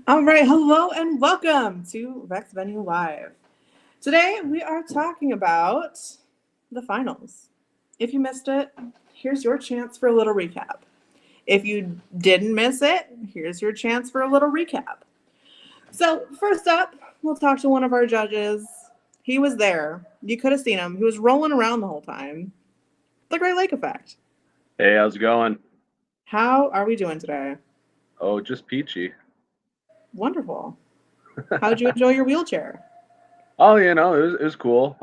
All right, hello and welcome to Vexed Venue Live. Today we are talking about the finals. If you missed it, here's your chance for a little recap. If you didn't miss it, here's your chance for a little recap. So first up, we'll talk to one of our judges. He was there. You could have seen him. He was rolling around the whole time. The Great Lake Effect. Hey, how's it going? How are we doing today? Oh, just peachy. Wonderful. How'd you enjoy your wheelchair? Oh, it was cool.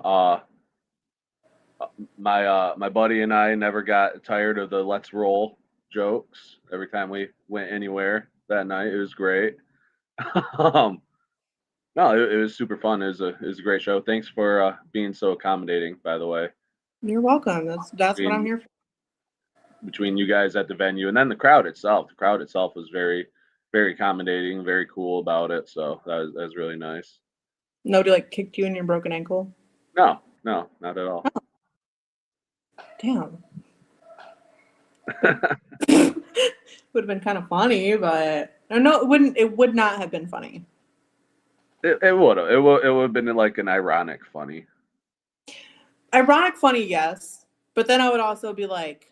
My buddy and I never got tired of the "Let's Roll" jokes every time we went anywhere that night. It was great. No, it was super fun. It was a great show. Thanks for being so accommodating, by the way. You're welcome. That's what I'm here for. Between you guys at the venue and then the crowd itself. The crowd itself was very, very accommodating, very cool about it. So that was really nice. Nobody kicked you in your broken ankle? No, not at all. Oh. Damn. Would have been kind of funny, but no, it wouldn't. It would not have been funny. It would have. It would have been like an ironic funny. Ironic funny, yes, but then I would also be like,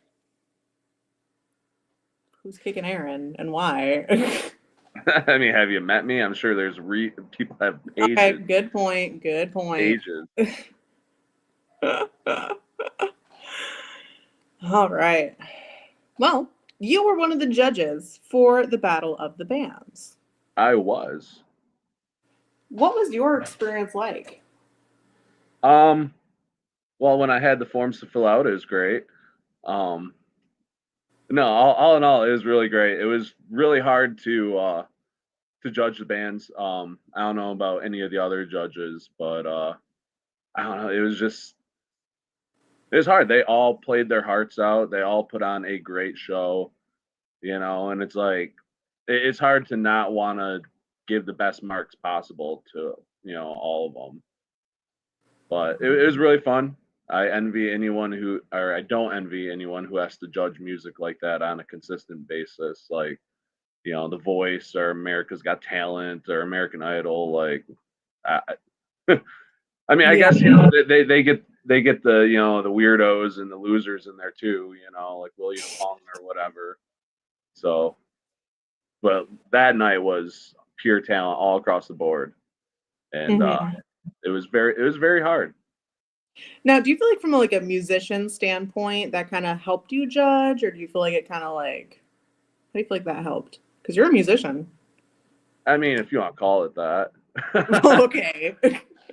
"Who's kicking Aaron and why?" I mean, have you met me? I'm sure there's people have pages. Okay, good point. Pages. All right. Well, you were one of the judges for the Battle of the Bands. I was. What was your experience like? Well, when I had the forms to fill out, it was great. No, all in all, it was really great. It was really hard to judge the bands. I don't know about any of the other judges, but I don't know. It was hard. They all played their hearts out. They all put on a great show, and it's like it's hard to not want to give the best marks possible to all of them. But it was really fun. I don't envy anyone who has to judge music like that on a consistent basis, like The Voice or America's Got Talent or American Idol. Like, I mean, I guess they get the the weirdos and the losers in there too, like William Hung or whatever. So, but that night was pure talent all across the board, and it was very hard. Now, do you feel like from a musician standpoint that kind of helped you judge, or do you feel like it kind of how do you feel like that helped? Because you're a musician. I mean, if you want to call it that. Okay.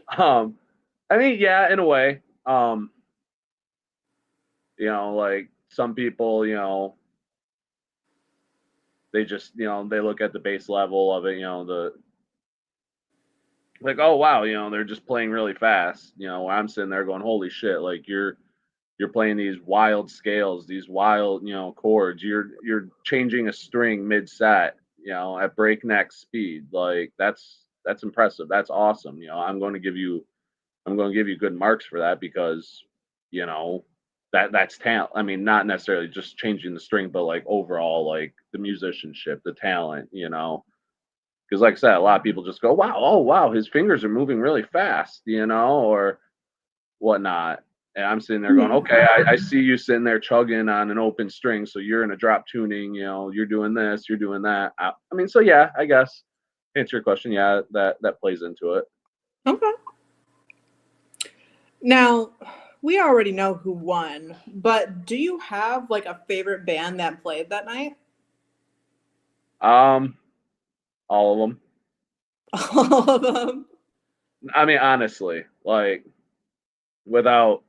I mean, yeah, in a way. Like some people, they just, they look at the base level of it, like, oh wow, they're just playing really fast. I'm sitting there going, holy shit, like you're playing these wild scales, these wild, chords. You're changing a string mid-set, at breakneck speed. Like that's impressive. That's awesome. I'm going to give you good marks for that because, that's talent. I mean, not necessarily just changing the string, but like overall, like the musicianship, the talent, because like I said, a lot of people just go, wow, oh wow, his fingers are moving really fast, or whatnot. And I'm sitting there going, okay, I see you sitting there chugging on an open string, so you're in a drop tuning, you're doing this, you're doing that. I mean, so yeah, I guess to answer your question, yeah, that plays into it. Okay. Now, we already know who won, but do you have a favorite band that played that night? All of them. All of them? I mean, honestly, like without,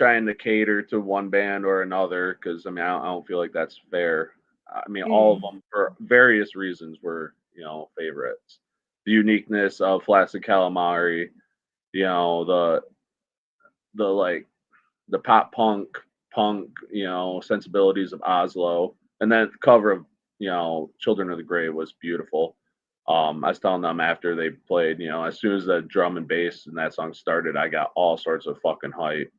trying to cater to one band or another because I mean I don't feel like that's fair. I mean all of Mm. them for various reasons were favorites. The uniqueness of Flaccid Calamari, the like the pop punk sensibilities of Oslo, and then the cover of Children of the Grave was beautiful. I was telling them after they played, as soon as the drum and bass and that song started, I got all sorts of fucking hype.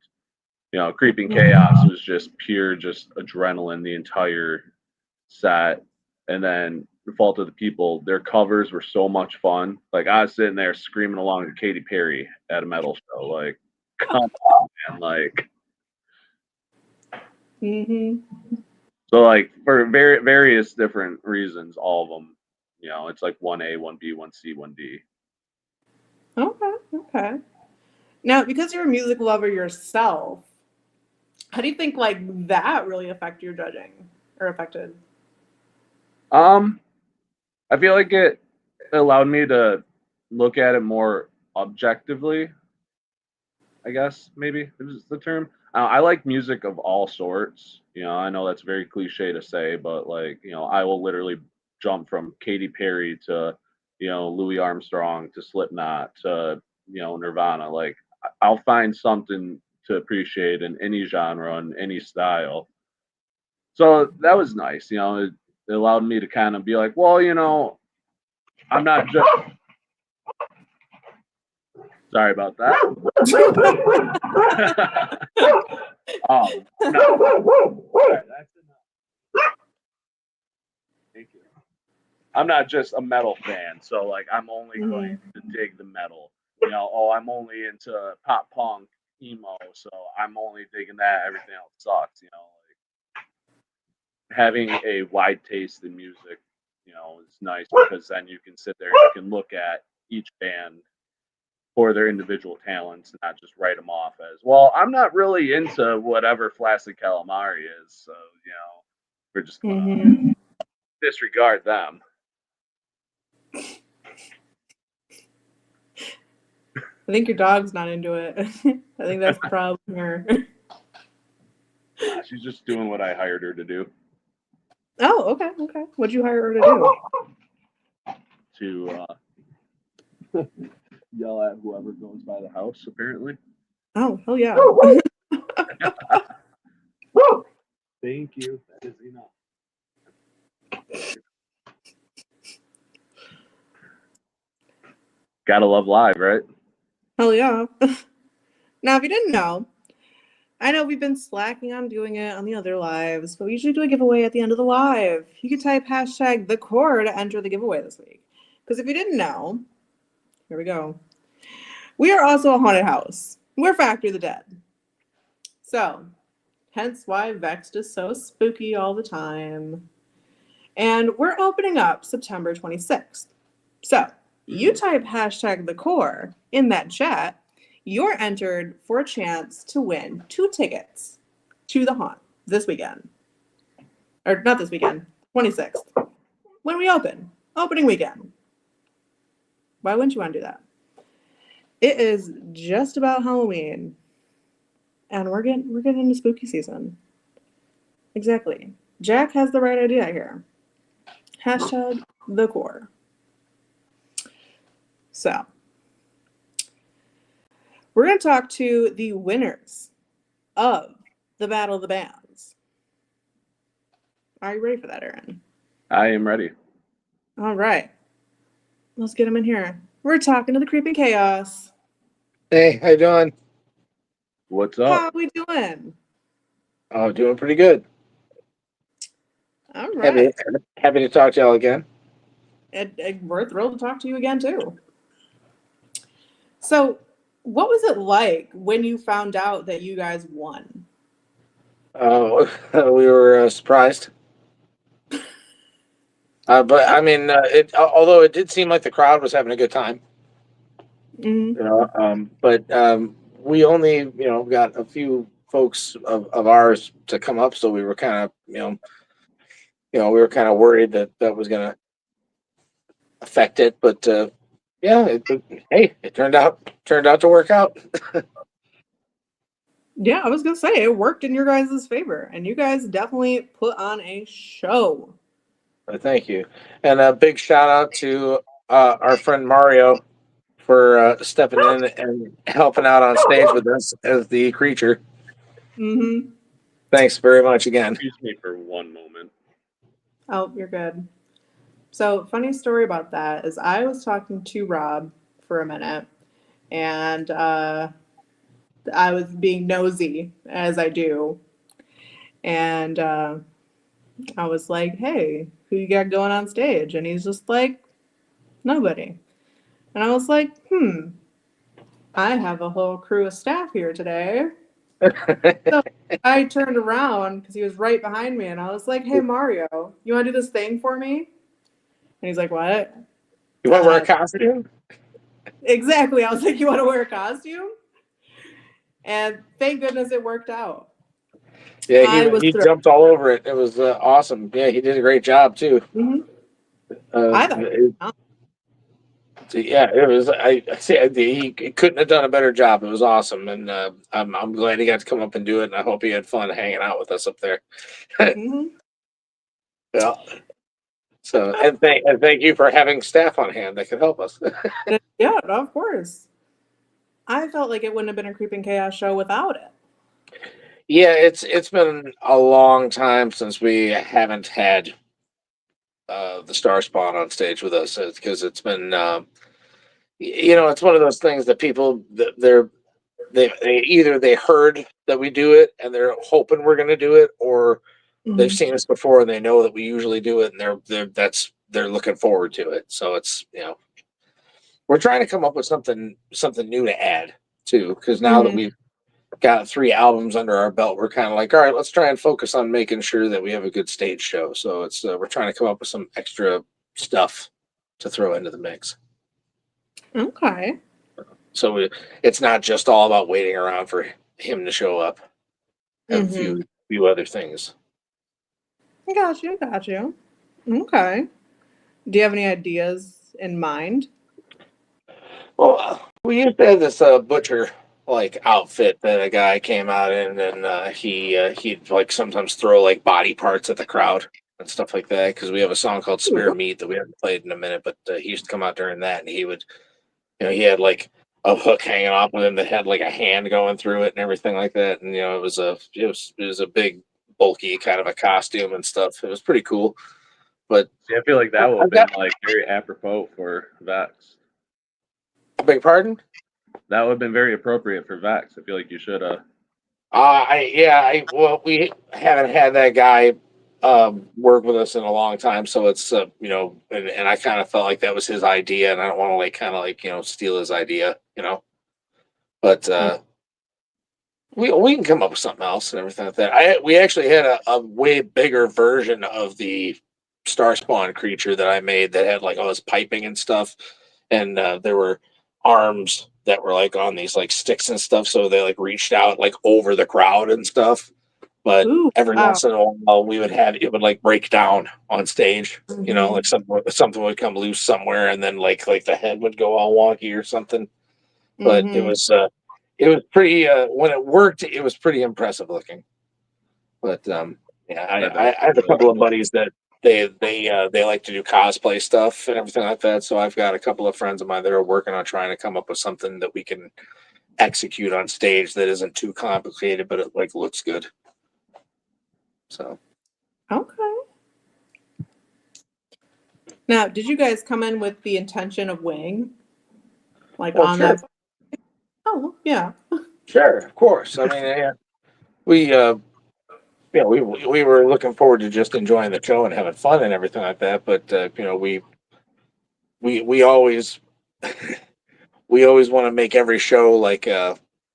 Creeping Chaos was just pure, just adrenaline the entire set. And then The Fault of the People, their covers were so much fun. Like I was sitting there screaming along to Katy Perry at a metal show. Like, come on, man. Like, Hmm. so like for various different reasons, all of them, it's like 1A, 1B, 1C, 1D. Okay, okay. Now, because you're a music lover yourself, how do you think like that really affect your judging or affected? Um, I feel like it allowed me to look at it more objectively. I guess maybe is the term. I like music of all sorts. I know that's very cliche to say, but like, I will literally jump from Katy Perry to, Louis Armstrong to Slipknot to, Nirvana. Like, I'll find something to appreciate in any genre and any style. So that was nice. It allowed me to kind of be like, well, I'm not just. Sorry about that. No, that's enough. Thank you. I'm not just a metal fan, so like I'm only going to dig the metal. I'm only into pop punk, emo, so I'm only digging that. Everything else sucks. Like having a wide taste in music, is nice because then you can sit there and you can look at each band for their individual talents and not just write them off as, well, I'm not really into whatever Flaccid Calamari is, so we're just gonna Hmm. disregard them. I think your dog's not into it. I think that's the problem here. She's just doing what I hired her to do. Oh, okay, okay. What'd you hire her to do? To yell at whoever goes by the house, apparently. Oh, hell yeah. Thank you. That is enough. Gotta love live, right? Hell yeah. Now, if you didn't know, I know we've been slacking on doing it on the other lives, but we usually do a giveaway at the end of the live. You can type hashtag the core to enter the giveaway this week. Because if you didn't know, here we go. We are also a haunted house. We're Factory of the Dead. So, hence why Vexed is so spooky all the time. And we're opening up September 26th. So, you type hashtag the core in that chat, you're entered for a chance to win 2 tickets to the haunt this weekend. Or not this weekend, 26th. When we opening weekend. Why wouldn't you want to do that? It is just about Halloween. And we're getting into spooky season. Exactly. Jack has the right idea here. Hashtag the core. So, we're going to talk to the winners of the Battle of the Bands. Are you ready for that, Aaron? I am ready. All right. Let's get them in here. We're talking to the Creeping Chaos. Hey, how you doing? What's up? How we doing? Oh, doing pretty good. All right. Happy to talk to y'all again. And we're thrilled to talk to you again, too. So, what was it like when you found out that you guys won? We were surprised. But I mean, although it did seem like the crowd was having a good time, Mm-hmm. but we only, got a few folks of ours to come up, so we were kind of, we were kind of worried that was going to affect it. But yeah, hey, it turned out to work out. Yeah, I was gonna say it worked in your guys' favor, and you guys definitely put on a show. Thank you, and a big shout out to our friend Mario for stepping in and helping out on stage with us as the creature. Mm-hmm. Thanks very much again. Excuse me for one moment. Oh, you're good. So, funny story about that is I was talking to Rob for a minute, and I was being nosy as I do, and I was like, "Hey, who you got going on stage?" And he's just like, "Nobody." And I was like, I have a whole crew of staff here today. So I turned around because he was right behind me, and I was like, "Hey, Mario, you want to do this thing for me?" And he's like, "What?" You want to wear a costume? Exactly. I was like, "You want to wear a costume?" And thank goodness it worked out. Yeah, I was he thrilled. jumped all over it. It was awesome. Yeah, he did a great job too. Mhm. Uh, I thought, yeah, it was. I see. He couldn't have done a better job. It was awesome, and I'm glad he got to come up and do it. And I hope he had fun hanging out with us up there. hmm Yeah. So and thank you for having staff on hand that could help us. yeah, of course. I felt like it wouldn't have been a Creeping Chaos show without it. Yeah, it's been a long time since we haven't had the Star Spawn on stage with us because it's been it's one of those things that people they either they heard that we do it and they're hoping we're going to do it, or they've Mhm. seen us before and they know that we usually do it, and they're looking forward to it. So it's we're trying to come up with something new to add too, because now that Mhm. we've got 3 albums under our belt, we're kind of like, all right, let's try and focus on making sure that we have a good stage show. So it's we're trying to come up with some extra stuff to throw into the mix. Okay. So it's not just all about waiting around for him to show up. Have a hmm few other things. I got you. Got you. Okay. Do you have any ideas in mind? Well, we used to have this butcher like outfit that a guy came out in, and he'd like sometimes throw like body parts at the crowd and stuff like that, because we have a song called Ooh. "Spare Meat" that we haven't played in a minute, but he used to come out during that, and he would, he had like a hook hanging off of him that had like a hand going through it and everything like that, and it was a big bulky kind of a costume and stuff. It was pretty cool, but See, I feel like that would have I've been got like very apropos for Vex. a big pardon. That would have been very appropriate for Vex. I feel like you should have. Well, we haven't had that guy work with us in a long time, so it's and I kind of felt like that was his idea, and I don't want to like kind of like steal his idea, but we can come up with something else and everything like that. We actually had a way bigger version of the Star Spawn creature that I made that had like all this piping and stuff, and there were arms that were like on these like sticks and stuff, so they like reached out like over the crowd and stuff. But Ooh. every Wow. once in a while, we would have it would like break down on stage. Mhm. Like something would come loose somewhere, and then like the head would go all wonky or something. But Mhm. it was pretty when it worked, it was pretty impressive looking. But yeah, That does I have sound a really couple of cool. buddies that they like to do cosplay stuff and everything like that. So I've got a couple of friends of mine that are working on trying to come up with something that we can execute on stage that isn't too complicated, but it like looks good. So Okay. Now, did you guys come in with the intention of weighing, like well, on sure, that? Oh, yeah. sure, of course. I mean, yeah, we we were looking forward to just enjoying the show and having fun and everything like that. But we always we always want to make every show like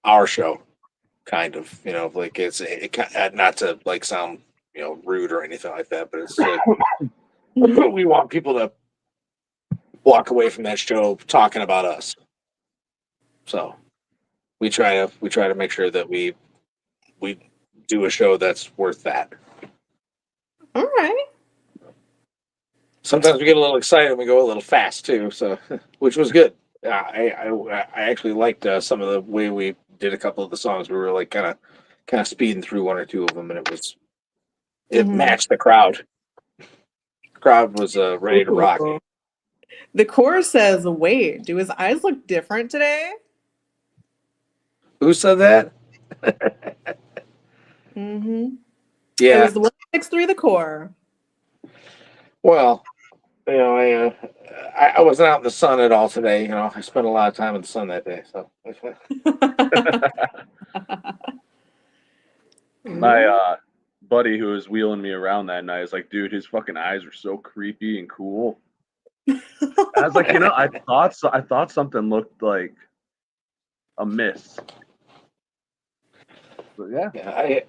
our show, kind of. Like not to like sound rude or anything like that, but it's like Mhm. we want people to walk away from that show talking about us. So we try to make sure that we do a show that's worth that. All right. Sometimes we get a little excited and we go a little fast too, so which was good. I actually liked some of the way we did a couple of the songs. We were like kind of speeding through one or two of them, and it matched the crowd. The crowd was ready to rock. Ooh. The chorus says, "Wait, do his eyes look different today?" Who said that? Mm-hmm. Yeah. It was the 163, the core. Well, I wasn't out in the sun at all today. I spent a lot of time in the sun that day. So My buddy who was wheeling me around that night is like, dude, his fucking eyes are so creepy and cool. And I was like, I thought something looked like a miss. But yeah.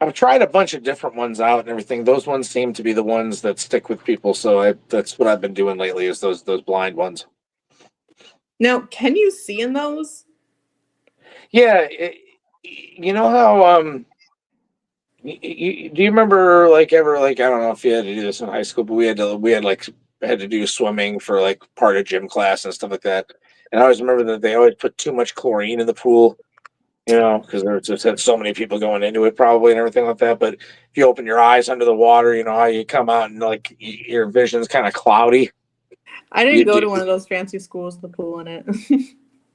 I've tried a bunch of different ones out and everything. Those ones seem to be the ones that stick with people. So that's what I've been doing lately is those blind ones. Now, can you see in those? Yeah, you know how do you remember like ever like I don't know if you had to do this in high school, but we had to do swimming for like part of gym class and stuff like that. And I always remember that they always put too much chlorine in the pool, because there just had so many people going into it probably and everything like that. But if you open your eyes under the water, you know how you come out and like your vision's kind of cloudy. I didn't go to one of those fancy schools with the pool in it.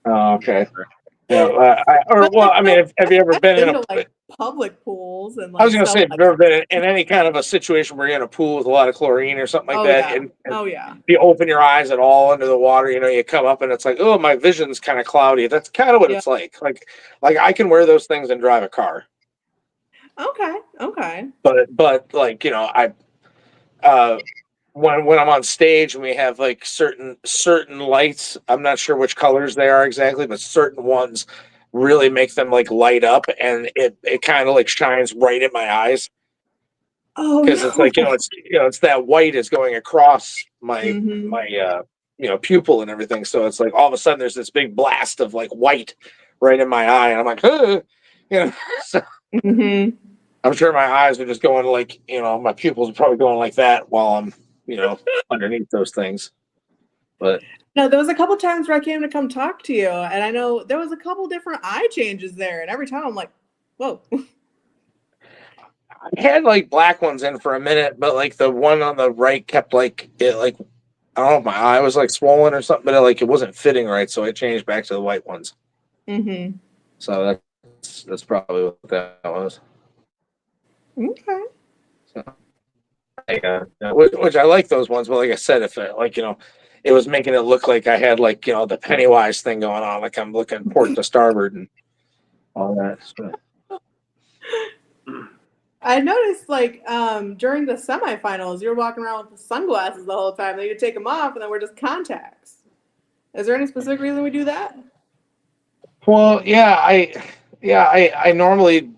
Oh, okay. Sure. Yeah, have you ever been in a like public pools and I was like going to stuff say, have like you ever been in any kind of a situation where you're in a pool with a lot of chlorine or something like Oh that? yeah. And Oh yeah. if you open your eyes at all under the water, you come up and it's like, oh, my vision's kind of cloudy. That's kind of what Yeah. it's like. Like I can wear those things and drive a car. Okay. But like, I when I'm on stage and we have like certain lights, I'm not sure which colors they are exactly, but certain ones really make them like light up and it kind of like shines right in my eyes. Oh Because it's like it's that white is going across my Mhm. pupil and everything, so it's like all of a sudden there's this big blast of like white right in my eye, and I'm like, so Mhm. I'm sure my eyes are just going like my pupils are probably going like that while I'm underneath those things, but No, there was a couple times where I came to come talk to you, and I know there was a couple different eye changes there, and every time I'm like, whoa. I had like black ones in for a minute, but like the one on the right kept like it like I don't know if my eye was like swollen or something, but it wasn't fitting right, so I changed back to the white ones. Mhm. So that's probably what that was. Okay. So, which I like those ones, but like I said, if it was making it look like I had like the Pennywise thing going on, like I'm looking port to starboard and all that. So. I noticed like during the semifinals, you're walking around with the sunglasses the whole time. Then you take them off, and then we're just contacts. Is there any specific reason we do that? Well, yeah, I normally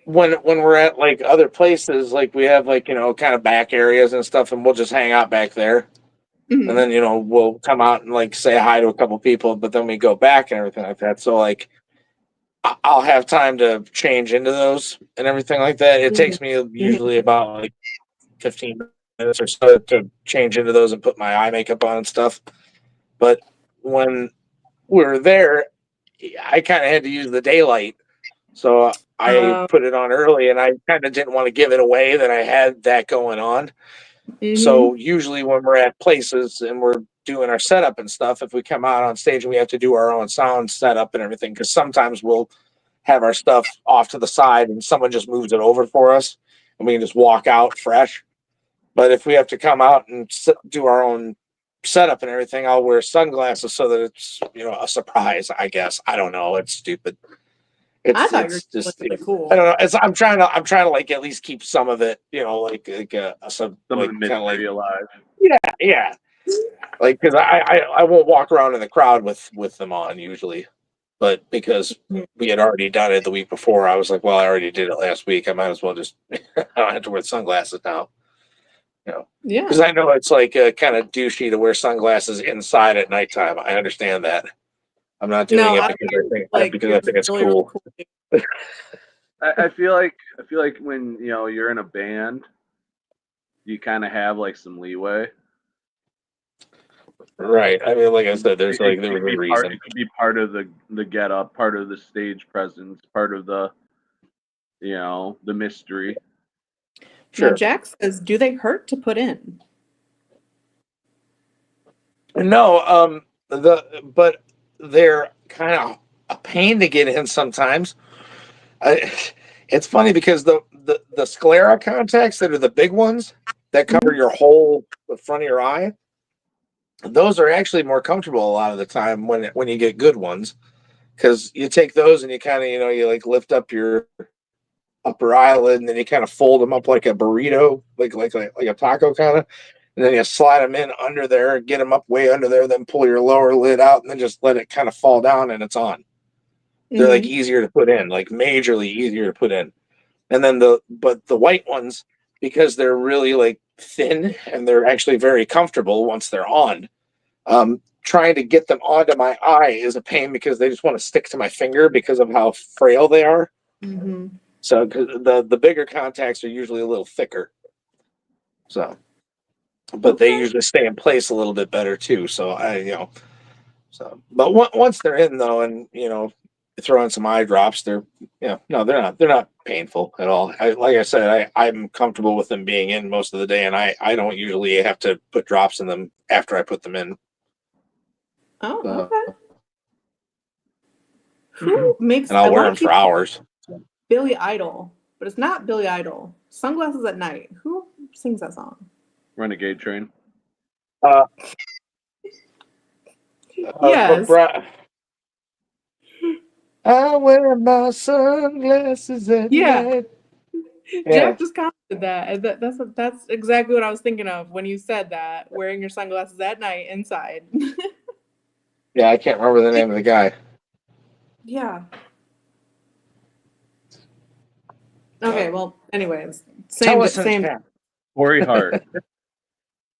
when we're at like other places, like we have like kind of back areas and stuff, and we'll just hang out back there. Mhm. And then we'll come out and like say hi to a couple people, but then we go back and everything like that. So like I'll have time to change into those and everything like that. It takes me usually about like 15 minutes or so to change into those and put my eye makeup on and stuff. But when we were there, I kind of had to use the daylight, so I put it on early, and I kind of didn't want to give it away that I had that going on. So usually when we're at places and we're doing our setup and stuff, if we come out on stage and we have to do our own sound setup and everything, because sometimes we'll have our stuff off to the side and someone just moves it over for us and we can just walk out fresh. But if we have to come out and do our own setup and everything, I'll wear sunglasses so that it's a surprise. I guess I don't know. It's stupid. I thought you were It's just really cool. I don't know. I'm trying to like at least keep some of it, some of like the kind of like mystery alive. yeah, like because I won't walk around in the crowd with them on usually, but because we had already done it the week before, I was like, well, I already did it last week. I might as well just I don't have to wear sunglasses now. Yeah. Because I know it's like kind of douchey to wear sunglasses inside at nighttime. I understand that. I'm not doing it because I think it's really, cool. really cool. I feel like when you're in a band, you kind of have like some leeway. Right. I mean, like I said, there was It a could be reason. it could be part of the get up, part of the stage presence, part of the the mystery. Now, Sure. Jack says, do they hurt to put in? No, but they're kind of a pain to get in sometimes. I, it's funny because the sclera contacts that are the big ones that cover Mhm. your whole the front of your eye, those are actually more comfortable a lot of the time when you get good ones, because you take those and you kind of you like lift up your upper eyelid and then you kind of fold them up like a burrito, like a taco kind of, and then you slide them in under there, get them up way under there, then pull your lower lid out and then just let it kind of fall down and it's on. They're like Mhm. easier to put in, like majorly easier to put in. And then the white ones, because they're really like thin and they're actually very comfortable once they're on. Trying to get them onto my eye is a pain because they just want to stick to my finger because of how frail they are. Mhm. So 'cause the bigger contacts are usually a little thicker. So, but they Okay. usually stay in place a little bit better too. So but once they're in though, and throw in some eye drops, no, they're not painful at all. Like I said, I'm comfortable with them being in most of the day, and I don't usually have to put drops in them after I put them in. Oh, Uh, okay. Who makes? and A I'll wear lot of them for people hours. Billy Idol, but it's not Billy Idol. Sunglasses at Night. Who sings that song? Renegade Train. Uh, but Yes. I wear my sunglasses at Yeah. night. Yeah, Jack just commented that. And that's exactly what I was thinking of when you said that. Wearing your sunglasses at night inside. yeah. I can't remember the name of the guy. Yeah. Uh, Okay. Well, anyways, Tell same us in same. chat. Corey Hart.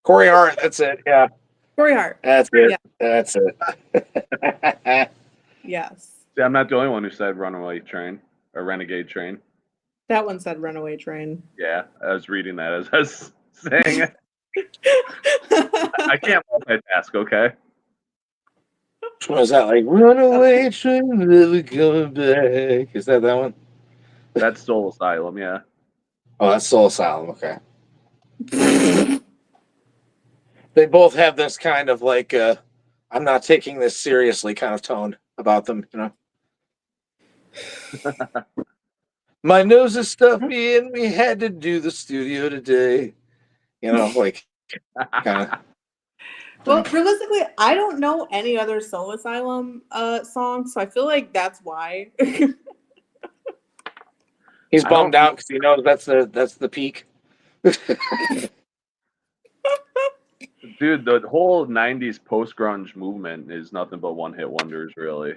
Corey Hart. That's it. Yeah, Corey Hart. that's it. Yeah. That's it. Yes. See, I'm not the only one who said Runaway Train or Renegade Train. That one said Runaway Train. Yeah, I was reading that as I was saying it. I can't multitask, okay? Which one is that? Like Runaway Train, never coming back. Is that one? That's Soul Asylum, yeah. Oh, that's Soul Asylum. Okay. They both have this kind of like I'm not taking this seriously kind of tone about them. My nose is stuffy and we had to do the studio today. Like kind of. Well, realistically, I don't know any other Soul Asylum songs, so I feel like that's why. He's I bummed don't out because he knows that's the peak. Dude, the whole 90s post-grunge movement is nothing but one-hit wonders, really.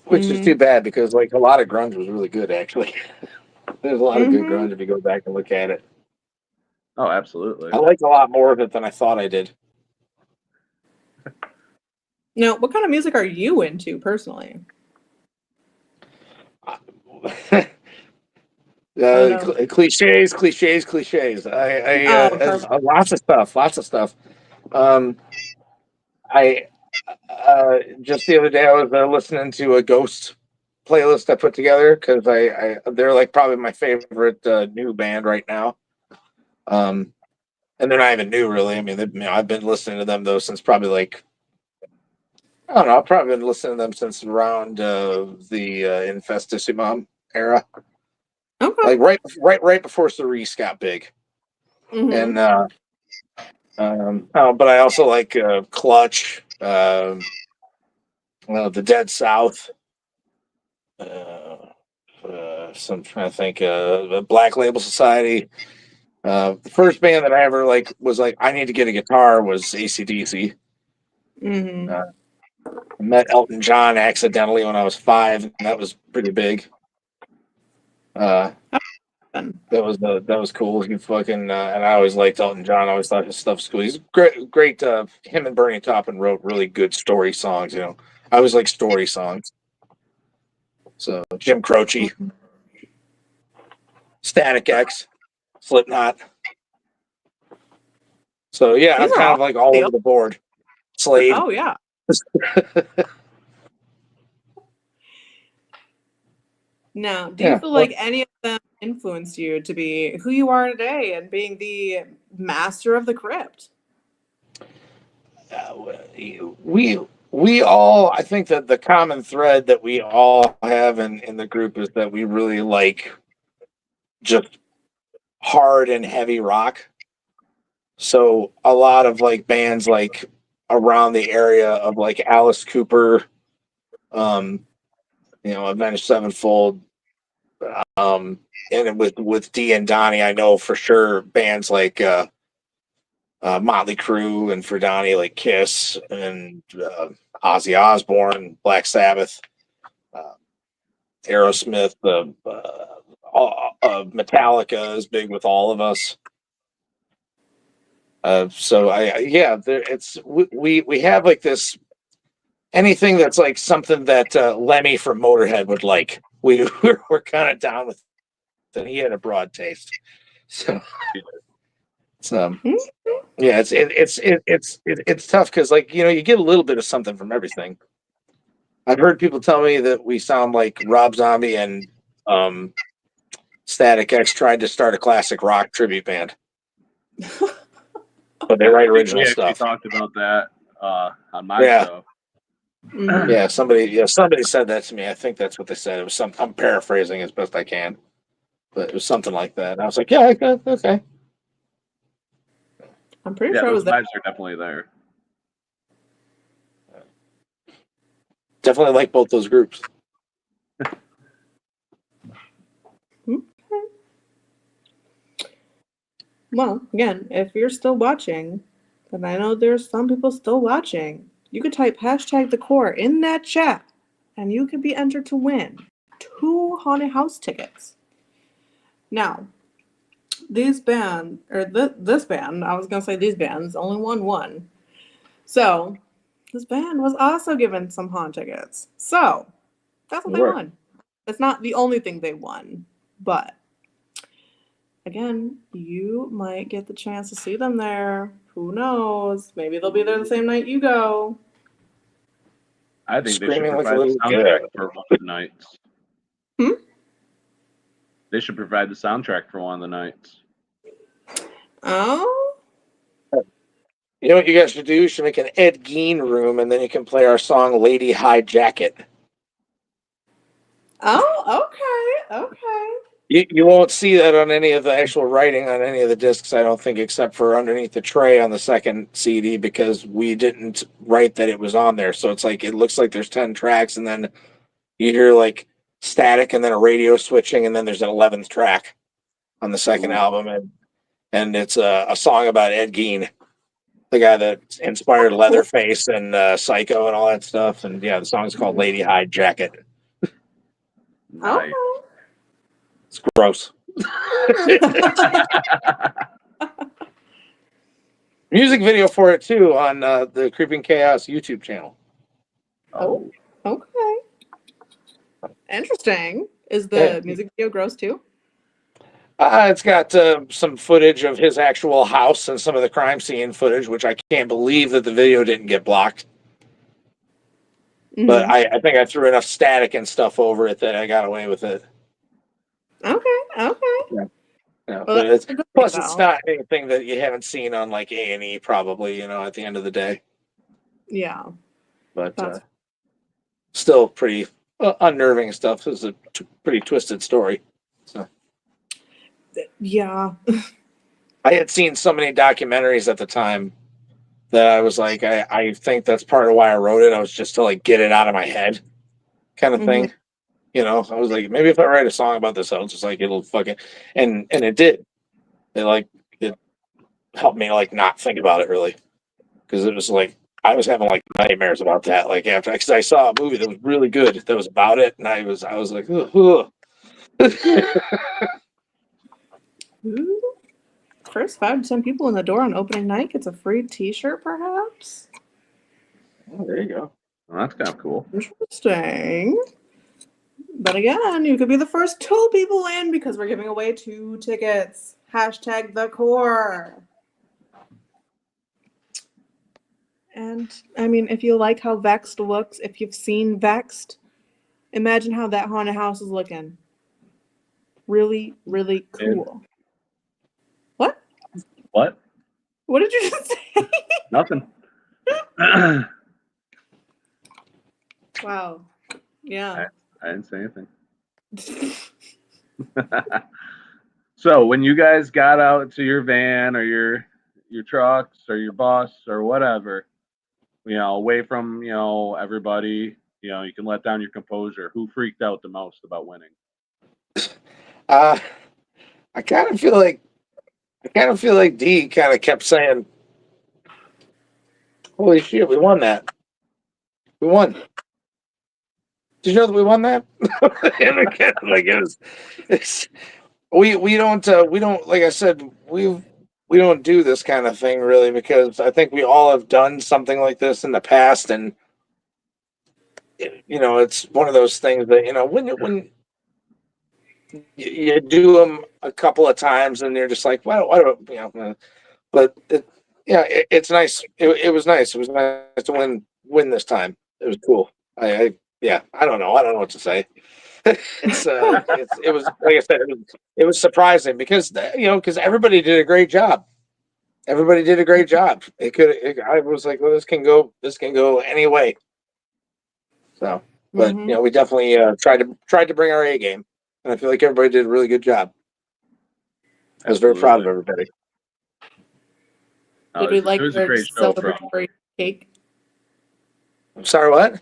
Which is too bad because like a lot of grunge was really good actually. There's a lot of good Mm-hmm. grunge if you go back and look at it. Oh, absolutely. I liked a lot more of it than I thought I did. Now, what kind of music are you into personally? I don't know. Cliches. Oh, perfect. Lots of stuff. Lots of stuff. Um, I just the other day I was listening to a Ghost playlist I put together because they're like probably my favorite new band right now. And they're not even new really. I mean, I've been listening to them though since probably like I don't know. I've probably been listening to them since around the Infestissimum era, Okay. like right before Cerise got big. And Mm-hmm. but I also like Clutch, the Dead South. So I'm trying to think. The Black Label Society. The first band that I ever like was like I need to get a guitar was AC/DC. Mm-hmm. I met Elton John accidentally when I was 5, and that was pretty big. Uh, Fun. that was cool. He fucking and I always liked Elton John. I always thought his stuff was cool. He's great. Him and Bernie Taupin wrote really good story songs. I always like story songs. So Jim Croce, Static X, Slipknot. So yeah, I'm These are kind all of like all over the board. Slade. Oh yeah. Now, do you Yeah. feel like any of them influenced you to be who you are today and being the master of the crypt? We all, I think that the common thread that we all have in the group is that we really like just hard and heavy rock. So a lot of like bands like around the area of like Alice Cooper, um, Avenged Sevenfold, and with Dee and Donnie, I know for sure bands like Motley Crue, and for Donnie like Kiss and Ozzy Osbourne, Black Sabbath, uh, Aerosmith, Metallica is big with all of us. So it's we have like this anything that's like something that Lemmy from Motorhead would like. We're kind of down with it. And he had a broad taste, so it's yeah, it's tough because like you get a little bit of something from everything. I've heard people tell me that we sound like Rob Zombie and Static X tried to start a classic rock tribute band, but they write original We actually stuff. talked about that on my Yeah. show. Mhm. Yeah, somebody said that to me. I think that's what they said. It was I'm paraphrasing as best I can, but it was something like that. And I was like, yeah, okay. I'm pretty Yeah, sure I was those there. vibes are definitely there. Definitely like both those groups. Well, again, if you're still watching, and I know there's some people still watching, you could type hashtag the core in that chat, and you could be entered to win 2 haunted house tickets. Now, this band, I was gonna say these bands, only won. So, this band was also given some haunt tickets. So, that's what they Right. won. It's not the only thing they won, but again, you might get the chance to see them there. Who knows? Maybe they'll be there the same night you go. I think they should Screaming like a provide the little soundtrack girl. for one of the nights. Hmm? They should provide the soundtrack for one of the nights. Oh? You know what you guys should do? You should make an Ed Gein room, and then you can play our song "Lady High Jacket." Oh, okay. You won't see that on any of the actual writing on any of the discs, I don't think, except for underneath the tray on the second CD, because we didn't write that it was on there. So it's like it looks like there's 10 tracks, and then you hear like static, and then a radio switching, and then there's an 11th track on the second album, and it's a song about Ed Gein, the guy that inspired Leatherface and Psycho and all that stuff. And yeah, the song's called "Lady High Jacket." Nice. It's gross. Music video for it too on the Creeping Chaos YouTube channel. Oh, okay. Interesting. Is Yeah. the music video gross too? It's got some footage of his actual house and some of the crime scene footage, which I can't believe that the video didn't get blocked. But I think I threw enough static and stuff over it that I got away with it. Okay. Yeah, Well, but that's a good plus thing, it's though. not anything that you haven't seen on like A&E probably, at the end of the day. Yeah. But That's still pretty unnerving stuff. It's a pretty twisted story. So yeah. I had seen so many documentaries at the time that I was like, I think that's part of why I wrote it. I was just to like get it out of my head, kind of thing. I was like, maybe if I write a song about this, I'll just like it'll fucking and it did. It helped me like not think about it really, because it was like I was having like nightmares about that. Like after, because I saw a movie that was really good that was about it, and I was like, ugh. Ooh. First 5 to 10 people in the door on opening night gets a free T-shirt, perhaps. Oh, there you go. Well, that's kind of cool. Interesting. But again, you could be the first 2 people in because we're giving away 2 tickets. Hashtag the core. And I mean, if you like how Vexed looks, if you've seen Vexed, imagine how that haunted house is looking. Really, really cool. What? What? What did you just say? Nothing. Wow. Yeah. I didn't say anything. So when you guys got out to your van or your trucks or your bus or whatever, away from, everybody, you can let down your composure. Who freaked out the most about winning? Uh, I kind of feel like D kind of kept saying, "Holy shit, we won that! We won! Did you know that we won that?" And again, like we don't like I said we don't do this kind of thing really because I think we all have done something like this in the past, and it's one of those things that when you do them a couple of times and you're just like, why don't but it's nice. It was nice. It was nice to win this time. It was cool. I don't know. I don't know what to say. It was like I said, it was surprising because because everybody did a great job. Everybody did a great job. I was like, well, this can go any way. So, but we definitely tried to bring our A game, and I feel like everybody did a really good job. I was very proud of everybody. Did we like it was a your great show from celebratory cake? I'm sorry, what?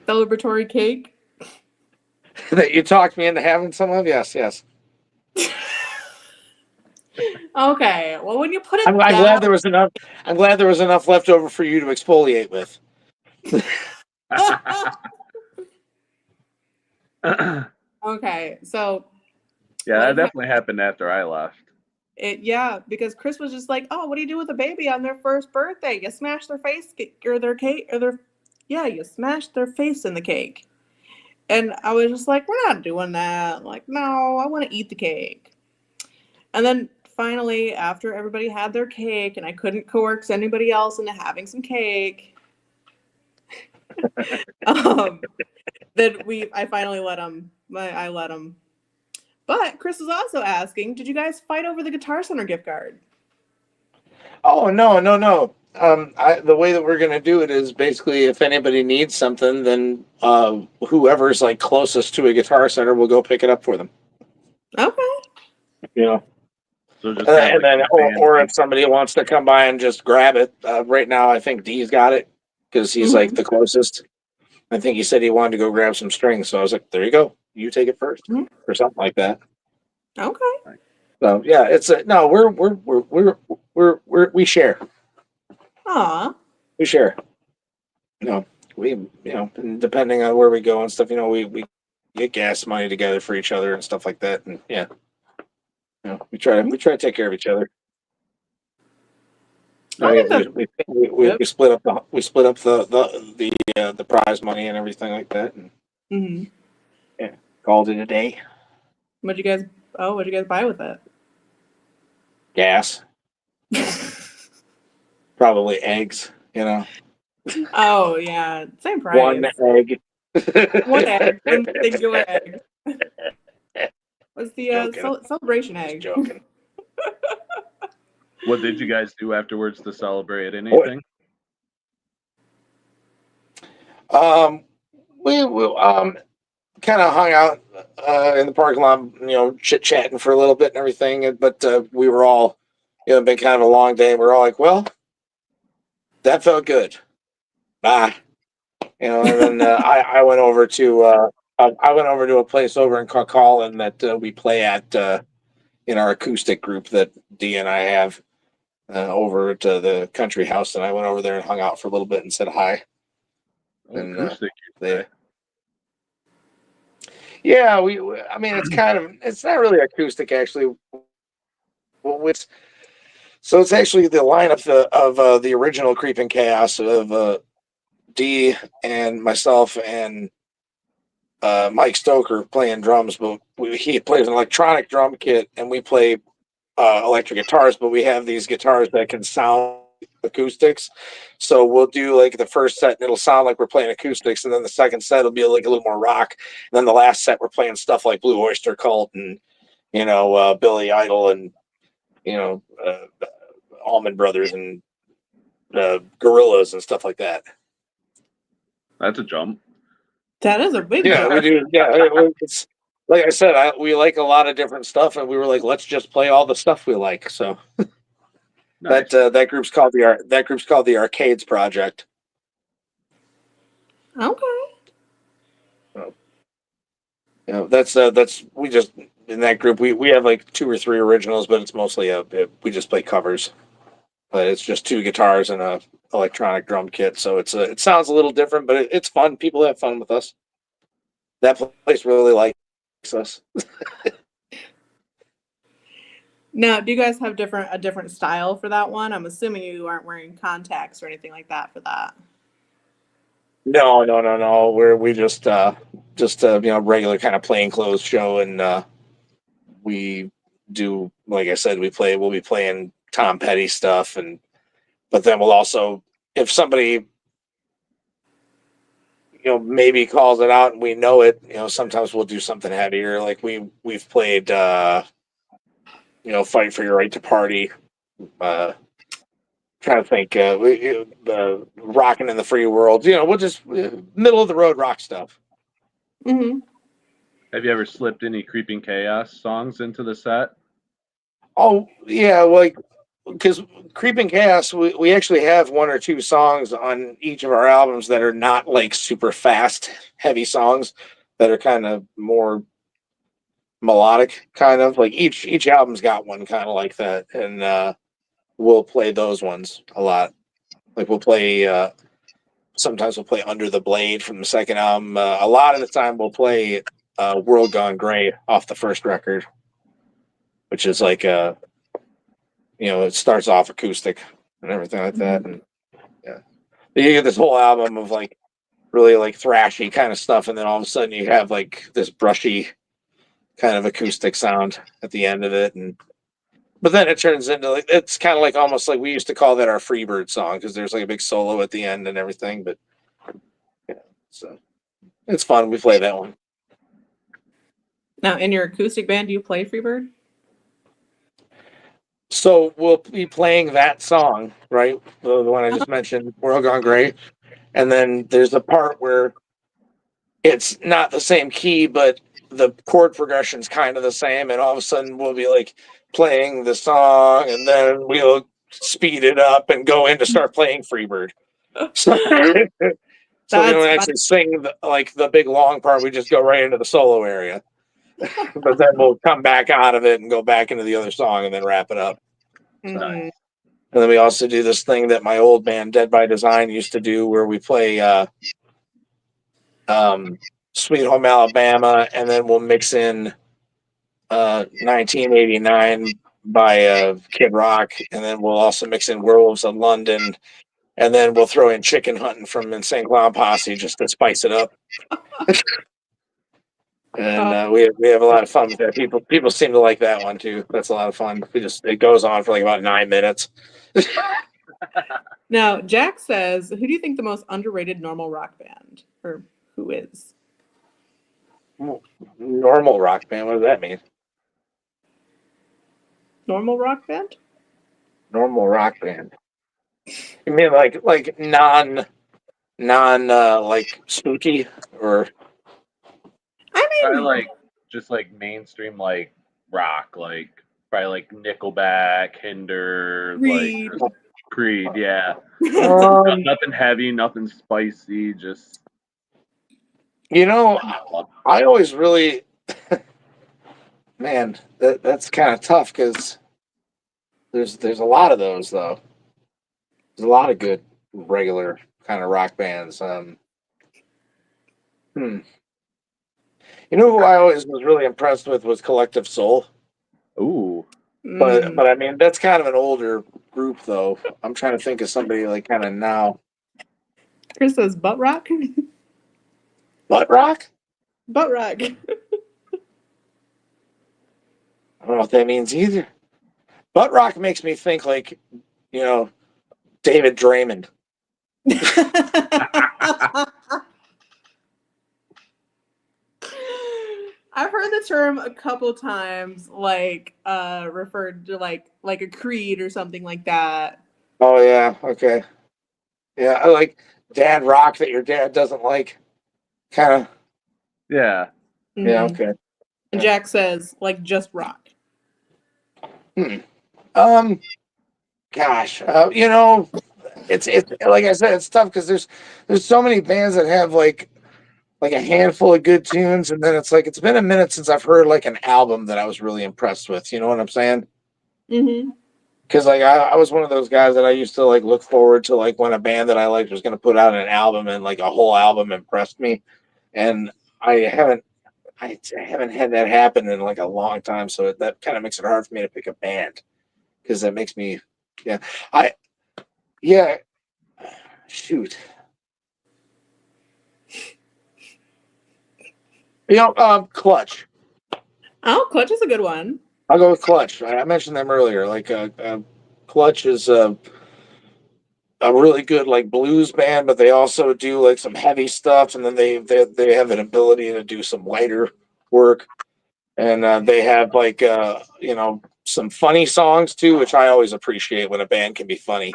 Celebratory cake? That you talked me into having some of? Yes. Okay. Well, when you put it I'm glad there was enough. I'm glad there was enough left over for you to exfoliate with. Okay, so yeah, that definitely happened after I left. Because Chris was just like, "Oh, what do you do with a baby on their first birthday? You smash their face or their cake you smash their face in the cake." And I was just like, "We're not doing that." Like, no, I want to eat the cake. And then finally, after everybody had their cake, and I couldn't coerce anybody else into having some cake, then I finally let them. I let them. But Chris was also asking, did you guys fight over the Guitar Center gift card? Oh no. The way that we're gonna do it is basically if anybody needs something, then whoever's like closest to a Guitar Center will go pick it up for them. Okay. So just And then, or if somebody wants to come by and just grab it, right now I think D's got it because he's like the closest. I think he said he wanted to go grab some strings, so I was like, "There you go, you take it first," or something like that. Okay. So yeah, it's no, we share. Aw. We share. Depending on where we go and stuff, we get gas money together for each other and stuff like that, and yeah, we try to take care of each other. We split up the prize money and everything like that, and called it a day. What'd you guys buy with it? Gas, probably eggs. Oh yeah, same price. One egg. One egg. One singular egg. What's the celebration egg? Joking. What did you guys do afterwards to celebrate? Anything? We kind of hung out in the parking lot, chit chatting for a little bit and everything. But we were all, been kind of a long day. We're all like, well, that felt good. Bye. And then I went over to a place over in Cuckallen that we play at in our acoustic group that D and I have over at the country house, and I went over there and hung out for a little bit and said hi. And Acoustic. yeah, I mean, it's not really acoustic actually. It's actually the lineup of the original Creeping Chaos of D and myself and Mike Stoker playing drums, but he plays an electronic drum kit and we play electric guitars, but we have these guitars that can sound acoustics. So we'll do like the first set and it'll sound like we're playing acoustics, and then the second set will be like a little more rock. And then the last set we're playing stuff like Blue Oyster Cult and Billy Idol and Allman Brothers and Gorillas and stuff like that. That's a jump. That is a big Yeah, jump. we do. Yeah, it's like I said, we like a lot of different stuff, and we were like, let's just play all the stuff we like. So Nice. that group's called the Arcades Project. Okay. That's we just in that group we have like 2 or 3 originals, but it's mostly we just play covers. But it's just 2 guitars and a electronic drum kit, so it sounds a little different, but it's fun. People have fun with us. That place really likes us. Now, do you guys have a different style for that one? I'm assuming you aren't wearing contacts or anything like that for that. No. We just regular kind of plain clothes show, and we do, like I said, we'll be playing Tom Petty stuff, but then we'll also, if somebody maybe calls it out and we know it, sometimes we'll do something heavier. Like we've played Fight for Your Right to Party. Trying to think, Rockin' in the Free World. We'll just middle of the road rock stuff. Mm-hmm. Have you ever slipped any Creeping Chaos songs into the set? Oh yeah, like because Creeping Chaos, we actually have 1 or 2 songs on each of our albums that are not like super fast, heavy songs that are kind of more melodic, kind of like each album's got one kind of like that, and we'll play those ones a lot. Like we'll play. Sometimes we'll play Under the Blade from the second album. A lot of the time we'll play World Gone Grey off the first record, which is like it starts off acoustic and everything like that. And yeah, you get this whole album of like really like thrashy kind of stuff, and then all of a sudden you have like this brushy kind of acoustic sound at the end of it, but then it turns into like it's kind of like almost like we used to call that our Freebird song because there's like a big solo at the end and everything. But yeah, so it's fun. We play that one. Now, in your acoustic band, do you play Freebird? So we'll be playing that song, right? The one I just mentioned, World Gone Grey. And then there's a part where it's not the same key, but the chord progression's kind of the same. And all of a sudden we'll be like playing the song, and then we'll speed it up and go in to start playing Freebird. So, we don't actually sing the big long part. We just go right into the solo area. But then we'll come back out of it and go back into the other song and then wrap it up. Mm-hmm. And then we also do this thing that my old band Dead by Design used to do, where we play Sweet Home Alabama, and then we'll mix in 1989 by Kid Rock, and then we'll also mix in Werewolves of London, and then we'll throw in Chicken Hunting from Insane Clown Posse just to spice it up. And we have a lot of fun with that. People seem to like that one too. That's a lot of fun. It goes on for like about 9 minutes. Now, Jack says, who do you think the most underrated normal rock band, or who is? Normal rock band. What does that mean? Normal rock band? Normal rock band. You mean like non like spooky or? I mean, Probably just mainstream rock, probably Nickelback, Hinder, Creed. Creed, yeah. Nothing heavy, nothing spicy, just. I always really, man, that's kind of tough because there's a lot of those though. There's a lot of good regular kind of rock bands. Who I always was really impressed with was Collective Soul. Ooh. But I mean, that's kind of an older group though. I'm trying to think of somebody like kind of now. Chris says butt rock. Butt rock? Butt rock. I don't know what that means either. Butt rock makes me think like, David Draymond. I've heard the term a couple times, like referred to like a creed or something like that. Oh yeah, okay. Yeah, I like dad rock that your dad doesn't like. Kind of. Yeah. Yeah, Mhm. okay. And Jack says, like, just rock. Gosh, it's like I said, it's tough because there's so many bands that have like a handful of good tunes, and then it's like it's been a minute since I've heard like an album that I was really impressed with. You know what I'm saying? Mm-hmm. Because like I was one of those guys that I used to like look forward to like when a band that I liked was going to put out an album and like a whole album impressed me, and I haven't I haven't had that happen in like a long time, so that kind of makes it hard for me to pick a band because that makes me yeah I yeah shoot. Clutch. Oh, Clutch is a good one. I'll go with Clutch. I mentioned them earlier. Like, Clutch is a really good like blues band, but they also do like some heavy stuff, and then they have an ability to do some lighter work, and they have like some funny songs too, which I always appreciate when a band can be funny.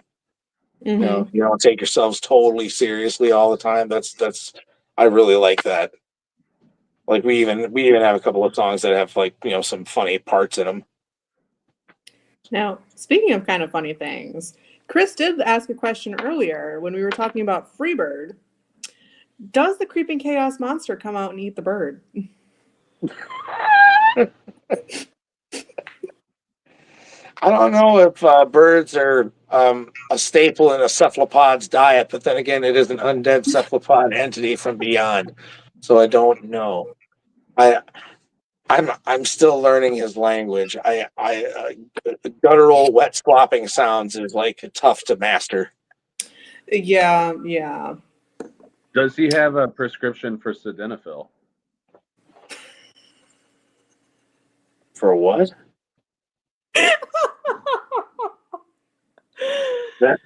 Mm-hmm. You don't take yourselves totally seriously all the time. That's I really like that. Like we even have a couple of songs that have like some funny parts in them. Now, speaking of kind of funny things, Chris did ask a question earlier when we were talking about Freebird. Does the creeping chaos monster come out and eat the bird? I don't know if birds are a staple in a cephalopod's diet, but then again, it is an undead cephalopod entity from beyond, so I don't know. I I'm still learning his language. Guttural wet slopping sounds is like tough to master. Yeah, yeah. Does he have a prescription for sildenafil? For what? That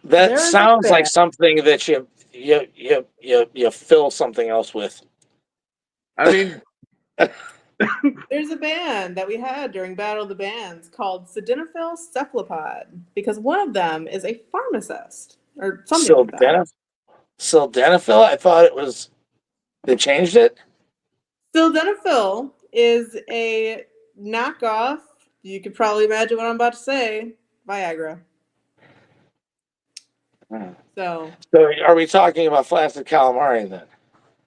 that There's a sounds like band. something that you fill something else with. I mean, There's a band that we had during Battle of the Bands called Sildenafil Cephalopod because one of them is a pharmacist or something like that. Sildenafil? I thought it was they changed it. Sildenafil is a knockoff. You could probably imagine what I'm about to say. Viagra. So So are we talking about flaccid calamari then?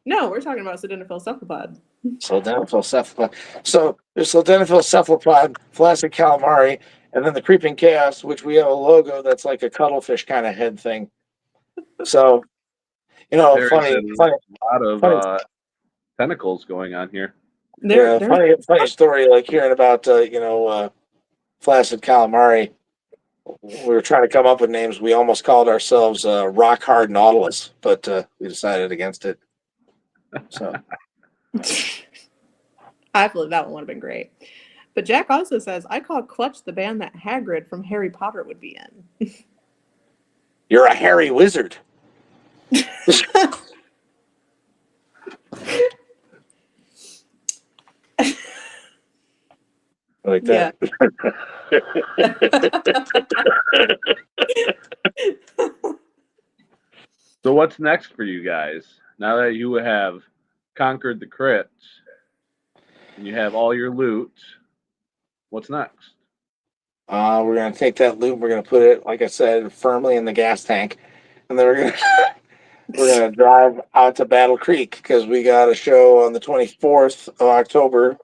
no, we're talking about Sildenafil Cephalopod. Sildenafil cephalopod. So there's sildenafil cephalopod, flaccid calamari, and then the creeping chaos, which we have a logo that's like a cuttlefish kind of head thing. So there is a funny, lot of funny, tentacles going on here. yeah, They're funny story. Like hearing about flaccid calamari. We were trying to come up with names. We almost called ourselves Rock Hard Nautilus, but we decided against it. So I feel like that one would have been great. But Jack also says, I call Clutch the band that Hagrid from Harry Potter would be in. you're a hairy wizard. Like that. So what's next for you guys? Now that you have conquered the crypt and you have all your loot, what's next? We're gonna take that loot. We're gonna put it, like I said, firmly in the gas tank, and then we're gonna drive out to Battle Creek because we got a show on the 24th of October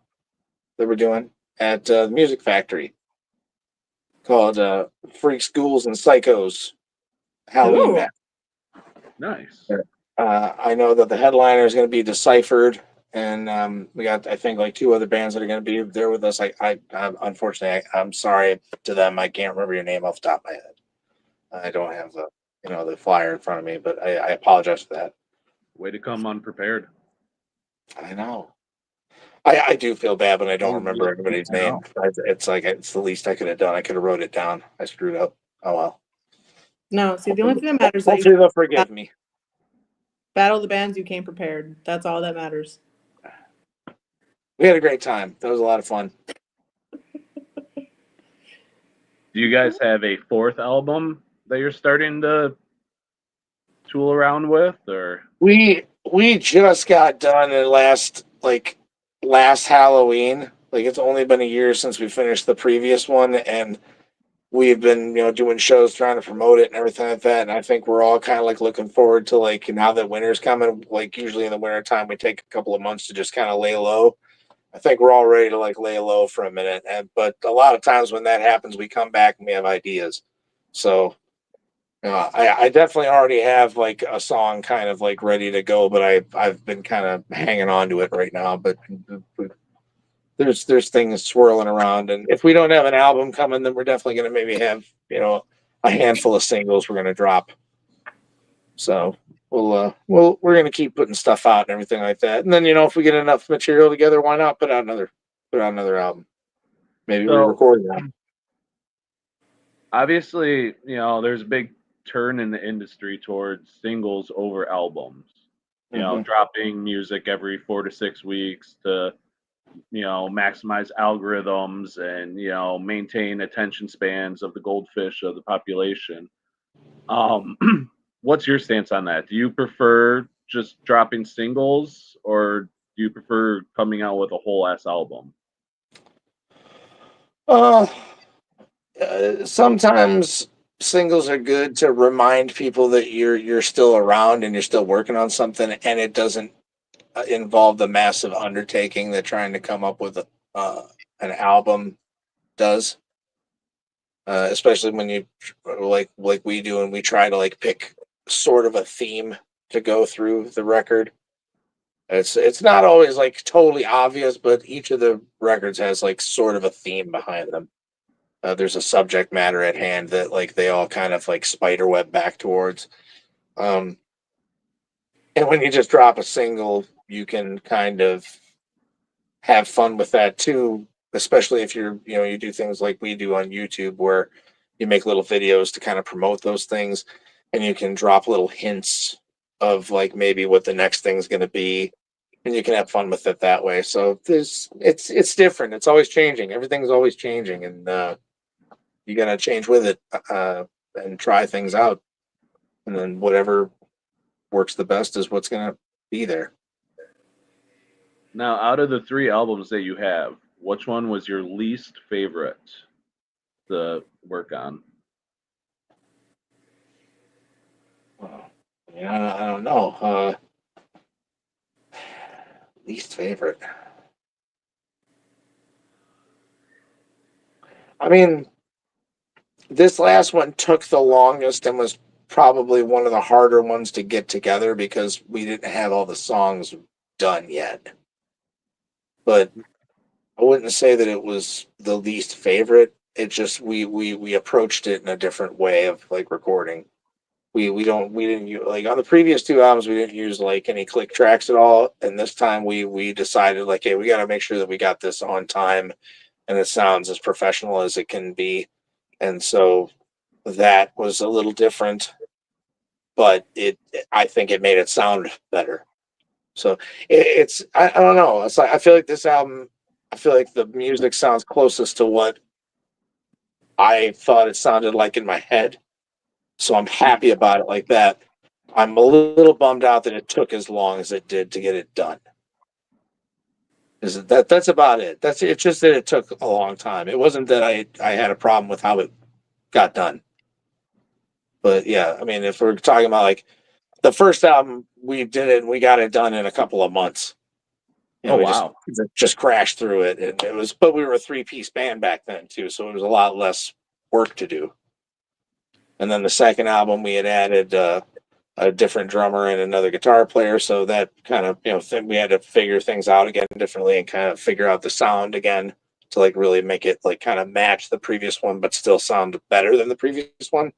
that we're doing at the Music Factory called Freaks, Ghouls, and Psychos Halloween Ooh. Mass. Nice. I know that the headliner is going to be Deciphered, and we got I think like two other bands that are going to be there with us. Unfortunately, I'm sorry to them. I can't remember your name off the top of my head. I don't have the flyer in front of me, but I apologize for that. Way to come unprepared. I know. I do feel bad when I don't Oh, remember everybody's I know. name. It's like it's the least I could have done. I could have wrote it down. I screwed up. Oh well. No, see, the only thing that matters is that Hopefully you they'll forgive me. battle the bands you came prepared. That's all that matters. We had a great time. That was a lot of fun. Do you guys have a fourth album that you're starting to tool around with, or? We just got done in last Halloween. Like it's only been a year since we finished the previous one, and we've been doing shows trying to promote it and everything like that. And I think we're all kind of like looking forward to like now that winter's coming. Like usually in the winter time, we take a couple of months to just kind of lay low. I think we're all ready to like lay low for a minute. But a lot of times when that happens, we come back and we have ideas. So I definitely already have like a song kind of like ready to go, but I've been kind of hanging on to it right now. But there's things swirling around, and if we don't have an album coming, then we're definitely going to maybe have a handful of singles we're going to drop. So we're going to keep putting stuff out and everything like that, and then if we get enough material together, why not put out another album? Maybe we record one. Obviously, there's a big turn in the industry towards singles over albums. Dropping music every 4 to 6 weeks to maximize algorithms and maintain attention spans of the goldfish of the population. What's your stance on that? Do you prefer just dropping singles, or do you prefer coming out with a whole ass album? Sometimes singles are good to remind people that you're still around and you're still working on something, and it doesn't involve the massive undertaking that trying to come up with an album does. Especially when you like we do, and we try to like pick sort of a theme to go through the record. It's not always like totally obvious, but each of the records has like sort of a theme behind them. There's a subject matter at hand that like they all kind of like spiderweb back towards. And when you just drop a single, you can kind of have fun with that too, especially if you do things like we do on YouTube where you make little videos to kind of promote those things, and you can drop little hints of like maybe what the next thing's going to be, and you can have fun with it that way. So it's different. It's always changing. Everything's always changing, and you got to change with it and try things out, and then whatever works the best is what's going to be there. Now, out of the 3 albums that you have, which one was your least favorite to work on? I don't know. Least favorite. I mean, this last one took the longest and was probably one of the harder ones to get together because we didn't have all the songs done yet. But I wouldn't say that it was the least favorite. It just we approached it in a different way of like recording. We didn't use, like on the previous 2 albums we didn't use like any click tracks at all, and this time we decided like, hey, we got to make sure that we got this on time and it sounds as professional as it can be. And so that was a little different, but I think it made it sound better. So I don't know. It's like I feel like this album, I feel like the music sounds closest to what I thought it sounded like in my head. So I'm happy about it like that. I'm a little bummed out that it took as long as it did to get it done. That's about it. It's just that it took a long time. It wasn't that I had a problem with how it got done. But yeah, I mean, if we're talking about like the first album, we did it and we got it done in a couple of months. We just crashed through it, and but we were a 3-piece band back then too, so it was a lot less work to do. And then the second album, we had added a different drummer and another guitar player, so that kind of we had to figure things out again differently and kind of figure out the sound again to like really make it like kind of match the previous one, but still sound better than the previous one.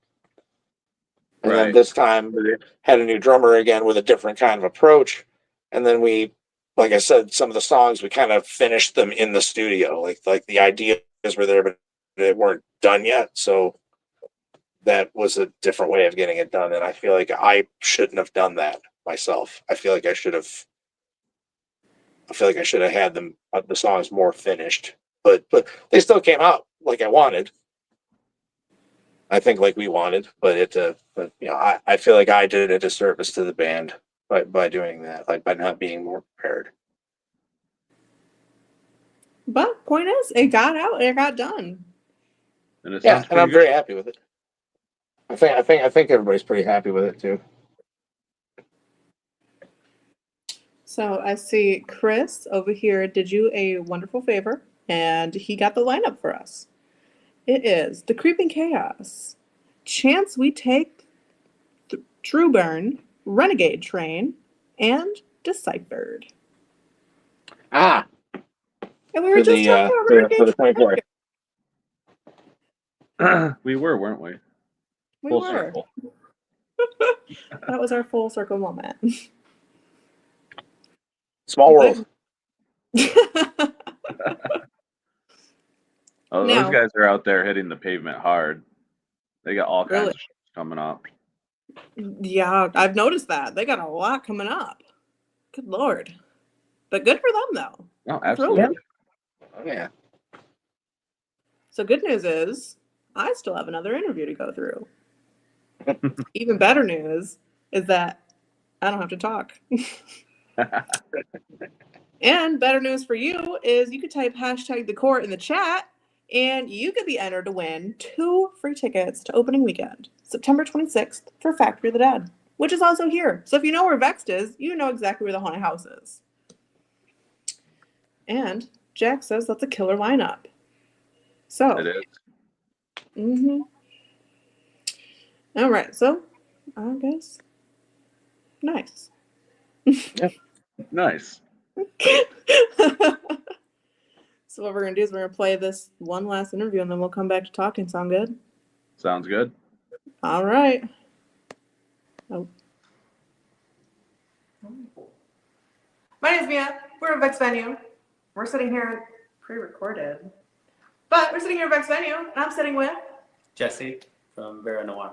And then this time we had a new drummer again with a different kind of approach. And then like I said, some of the songs we kind of finished them in the studio. Like the ideas were there, but they weren't done yet. So that was a different way of getting it done, and I feel like I shouldn't have done that myself. I feel like I should have. I feel like I should have had them the songs more finished, but they still came out like I wanted. I think like we wanted, but but I feel like I did a disservice to the band by doing that, like by not being more prepared. But point is, it got out, it got done. And it Yeah, sounds and pretty I'm good. very happy with it. I think everybody's pretty happy with it too. So I see Chris over here did you a wonderful favor, and he got the lineup for us. It is The Creeping Chaos, Chance We Take, True Burn, Renegade Train, and Deciphered. Ah, And we were just talking about Renegade for the Train. 24th. We were, weren't we? We Full were. circle. That was our full circle moment. Small world. Oh, Now- those guys are out there hitting the pavement hard. They got all kinds Really? of shows coming up. Yeah, I've noticed that. They got a lot coming up. Good Lord. But good for them, though. Oh, I'm thrilled. absolutely. Oh yeah. So good news is I still have another interview to go through. Even better news is that I don't have to talk. And better news for you is you could type hashtag the court in the chat and you could be entered to win 2 free tickets to opening weekend, September 26th for Factory of the Dead, which is also here. So if you know where Vexed is, you know exactly where the haunted house is. And Jack says that's a killer lineup. So It is. Mm-hmm. All right, so I guess nice. Nice. So what we're gonna do is we're gonna play this one last interview and then we'll come back to talking. Sound good? Sounds good. All right. Oh. My name's Mia. We're at Vex Venue. We're sitting here pre-recorded, but we're sitting here at Vex Venue, and I'm sitting with Jesse from Vera Noir.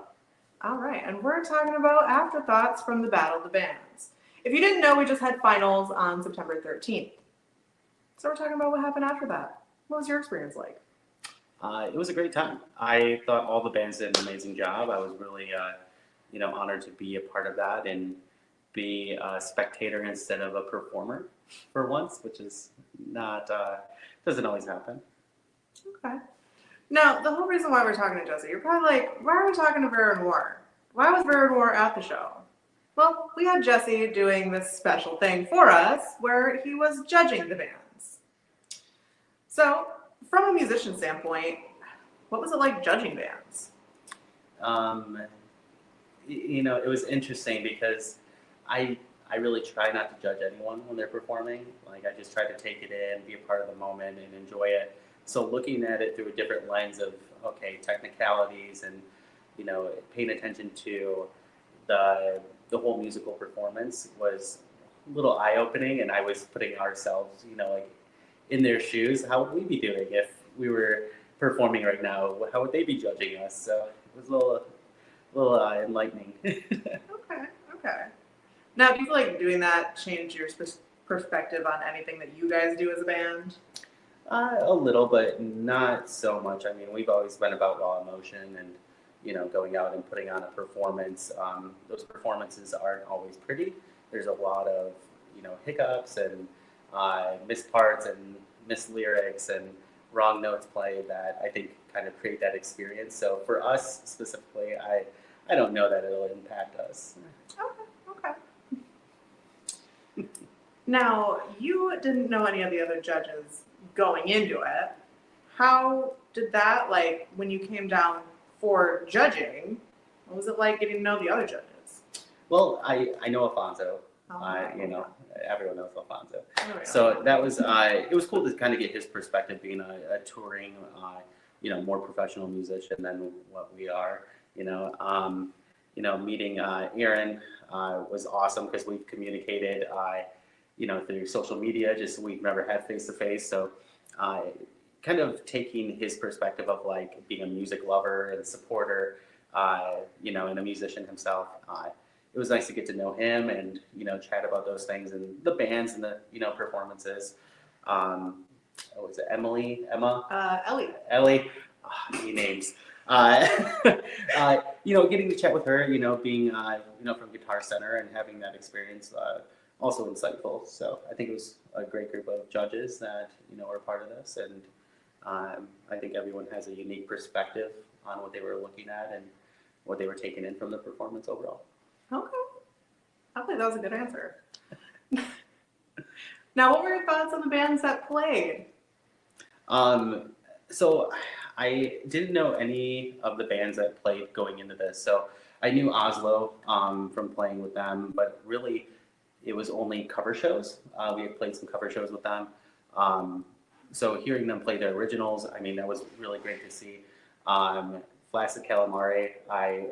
All right, and we're talking about Afterthoughts from the Battle of the Bands. If you didn't know, we just had finals on September 13th. So we're talking about what happened after that. What was your experience like? It was a great time. I thought all the bands did an amazing job. I was really, honored to be a part of that and be a spectator instead of a performer for once, which is not doesn't always happen. Okay. Now, the whole reason why we're talking to Jesse, you're probably like, why are we talking to Vera Noir? Why was Vera Noir at the show? Well, we had Jesse doing this special thing for us where he was judging the bands. So, from a musician standpoint, what was it like judging bands? It was interesting because I really try not to judge anyone when they're performing. Like, I just try to take it in, be a part of the moment, and enjoy it. So looking at it through a different lens of, okay, technicalities and, paying attention to the whole musical performance was a little eye-opening, and I was putting ourselves, in their shoes. How would we be doing if we were performing right now? How would they be judging us? So it was a little enlightening. Okay. Now, do you feel like doing that changed your perspective on anything that you guys do as a band? A little, but not so much. I mean, we've always been about raw emotion and, going out and putting on a performance. Those performances aren't always pretty. There's a lot of, hiccups and missed parts and missed lyrics and wrong notes played that I think kind of create that experience. So for us specifically, I don't know that it'll impact us. Okay. Now, you didn't know any of the other judges going into it. How did that, like, when you came down for judging, what was it like getting to know the other judges? Well, I know Alfonso. Everyone knows Alfonso. So that was, it was cool to kind of get his perspective being a touring, more professional musician than what we are, meeting Aaron was awesome because we've communicated, through social media, just we've never had face-to-face. So kind of taking his perspective of like being a music lover and supporter, and a musician himself. It was nice to get to know him and, chat about those things and the bands and the, performances. What was it? Emma? Ellie. Names. Getting to chat with her, being, from Guitar Center and having that experience, also insightful. So I think it was a great group of judges that, were part of this. And I think everyone has a unique perspective on what they were looking at and what they were taking in from the performance overall. Okay. I think that was a good answer. Now, what were your thoughts on the bands that played? So I didn't know any of the bands that played going into this. So I knew Oslo from playing with them, but really it was only cover shows. We had played some cover shows with them. So hearing them play their originals, that was really great to see. Flaccid Calamari, I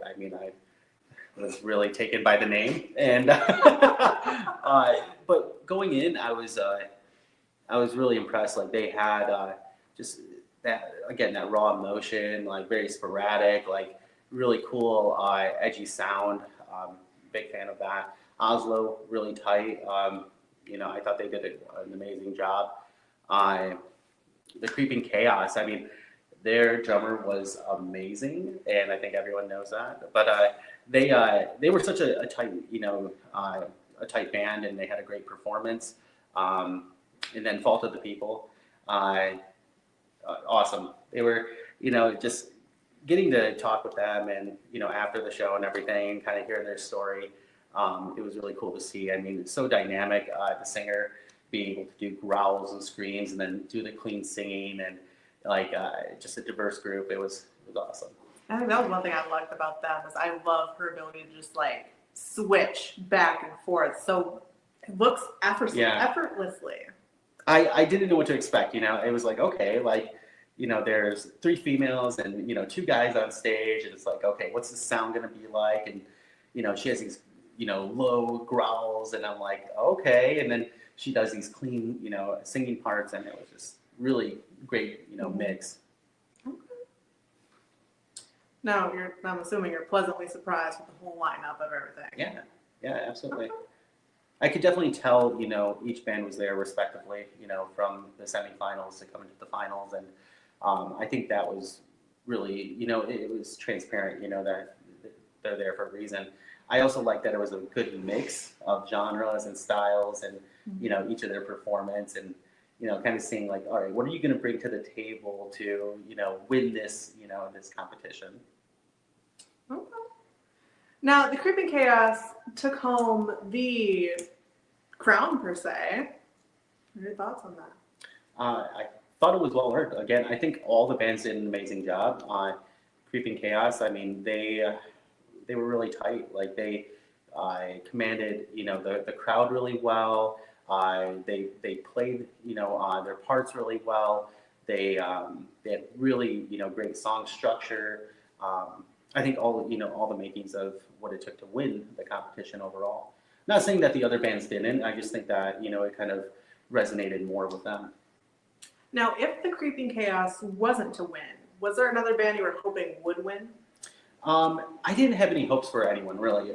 was really taken by the name, and but going in, I was really impressed. Like they had just that raw emotion, like very sporadic, like really cool, edgy sound. Big fan of that. Oslo, really tight. I thought they did an amazing job. The Creeping Chaos, their drummer was amazing, and I think everyone knows that. But they were such a tight, a tight band, and they had a great performance. And then Fault of the People, awesome. They were, just getting to talk with them, and after the show and everything, kind of hearing their story. It was really cool to see. It's so dynamic. The singer being able to do growls and screams, and then do the clean singing, and just a diverse group. It was awesome. I think that was one thing I liked about them is I love her ability to just like switch back and forth. So it looks effortlessly. I didn't know what to expect. It was like, okay, there's 3 females and 2 guys on stage, and it's like, okay, what's the sound gonna be like? And she has these low growls, and I'm like, okay, and then she does these clean singing parts, and it was just really great mix. Okay. Now I'm assuming you're pleasantly surprised with the whole lineup of everything. Yeah, absolutely. Okay. I could definitely tell each band was there respectively, from the semifinals to coming to the finals, and I think that was really it was transparent, that they're there for a reason. I also like that it was a good mix of genres and styles, and each of their performance, and kind of seeing like, all right, what are you going to bring to the table to win this this competition. Okay. Now the Creeping Chaos took home the crown per se. What are your thoughts on that? I thought it was well earned. Again, I think all the bands did an amazing job. Creeping Chaos, they were really tight. Like they commanded, the crowd really well. They played, their parts really well. They had really, great song structure. I think all the makings of what it took to win the competition overall. Not saying that the other bands didn't. I just think that, it kind of resonated more with them. Now, if the Creeping Chaos wasn't to win, was there another band you were hoping would win? I didn't have any hopes for anyone, really.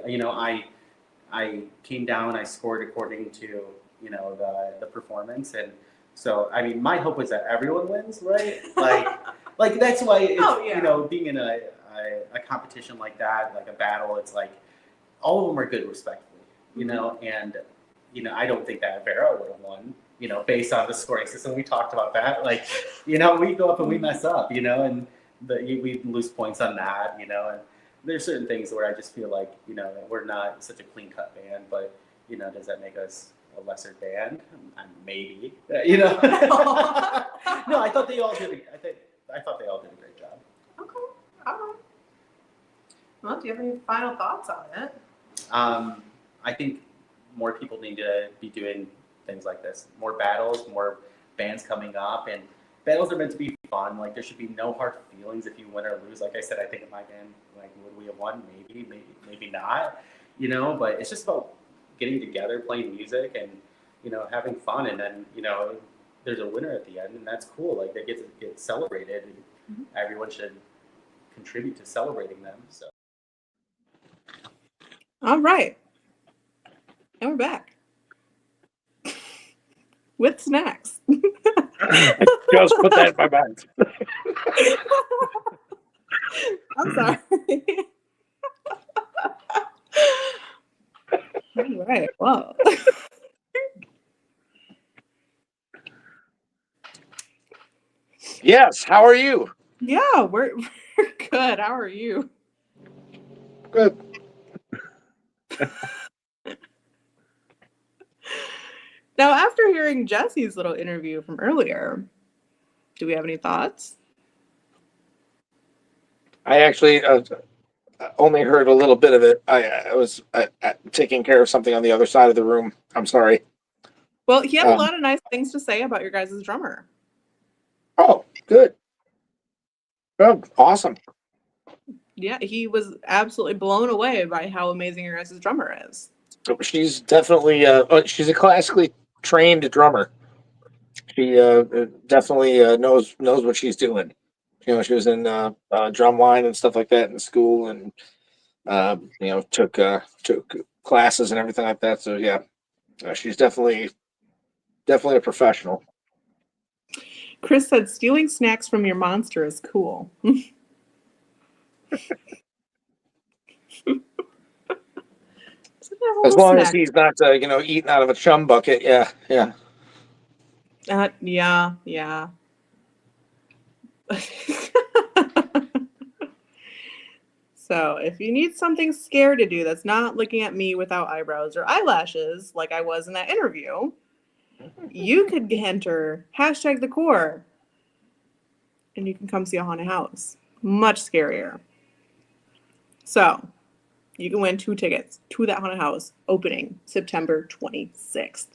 I came down, I scored according to, the performance. And so, my hope was that everyone wins, right? Like that's why it's, being in a competition like that, like a battle, it's like all of them are good respectively, and, I don't think that Vera would have won, based on the scoring system. We talked about that. Like, we go up and we mess up, and we lose points on that, and there's certain things where I just feel like, we're not such a clean cut band, but, does that make us a lesser band? Maybe, No, I thought they all did. I thought they all did a great job. Okay, all right. Well, do you have any final thoughts on it? I think more people need to be doing things like this. More battles, more bands coming up, and battles are meant to be fun. Like there should be no hard feelings if you win or lose. Like I said, I think in my band, like would we have won? Maybe not. But it's just about getting together, playing music, and having fun. And then there's a winner at the end, and that's cool. Like they get to get celebrated, and everyone should contribute to celebrating them. So. All right. And we're back. With snacks. Just put that in my mind. I'm sorry. All right. Well. Yes. How are you? Yeah, we're good. How are you? Good. Now, after hearing Jesse's little interview from earlier, do we have any thoughts? I actually only heard a little bit of it. I was taking care of something on the other side of the room. I'm sorry. Well, he had a lot of nice things to say about your guys' drummer. Oh, good. Oh, awesome. Yeah, he was absolutely blown away by how amazing your guys' drummer is. She's definitely she's a classically trained drummer. She definitely knows what she's doing. You know, she was in drum line and stuff like that in school, and you know, took classes and everything like that. So yeah, she's definitely a professional. Chris said stealing snacks from your monster is cool. As long as he's not you know, eating out of a chum bucket. Yeah, yeah. Yeah. So if you need something scary to do that's not looking at me without eyebrows or eyelashes, like I was in that interview, you could enter #thecore and you can come see a haunted house. Much scarier. So you can win 2 tickets to that haunted house opening September 26th.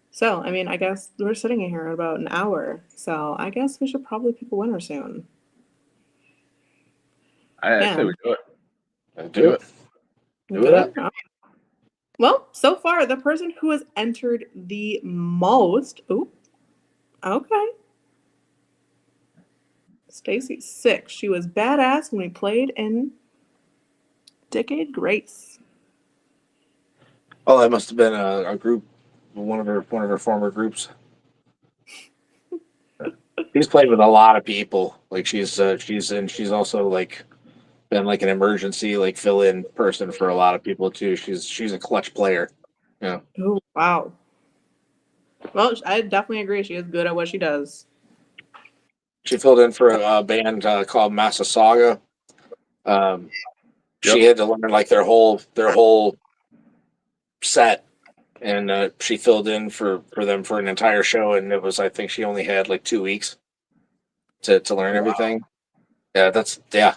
So, I mean, I guess we're sitting in here in about an hour. So I guess we should probably pick a winner soon. I say we do it. Do it. Do it up. Well, so far, the person who has entered the most. Ooh, okay. Stacy 6. She was badass when we played in Decade Grace. Oh, that must have been a group, one of her former groups. She's played with a lot of people. Like she's also like been like an emergency like fill-in person for a lot of people too. She's a clutch player. Yeah. Oh, wow. Well, I definitely agree. She is good at what she does. She filled in for a band called Massasauga. She had to learn like their whole set, and she filled in for them for an entire show, and it was, I think she only had like 2 weeks to learn everything. Yeah, yeah.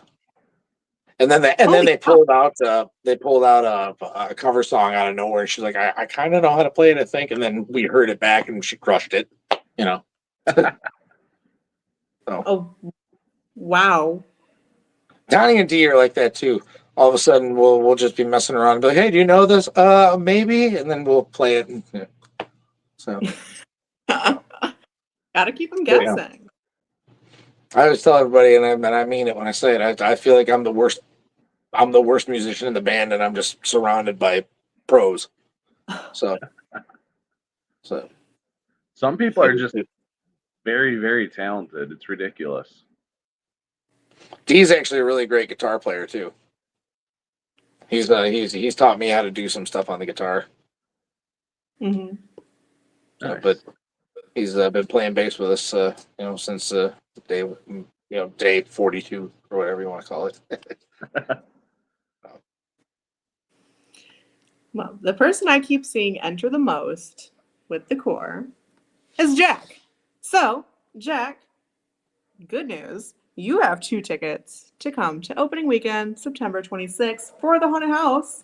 And then they pulled out a cover song out of nowhere. She's like, I kind of know how to play it, I think. And then we heard it back, and she crushed it. You know. So. Oh, wow. Donnie and Dee are like that too. All of a sudden, we'll just be messing around and be like, "Hey, do you know this? Maybe," and then we'll play it. And, yeah. So, gotta keep them guessing. Yeah. I always tell everybody, and I mean it when I say it. I feel like I'm the worst. I'm the worst musician in the band, and I'm just surrounded by pros. So some people are just very, very talented. It's ridiculous. Dee's actually a really great guitar player too. He's taught me how to do some stuff on the guitar. Mm-hmm. Nice. But he's been playing bass with us, you know, since day 42 or whatever you want to call it. Well, the person I keep seeing enter the most with the core is Jack. So, Jack, good news. You have 2 tickets to come to opening weekend, September 26th, for the haunted house.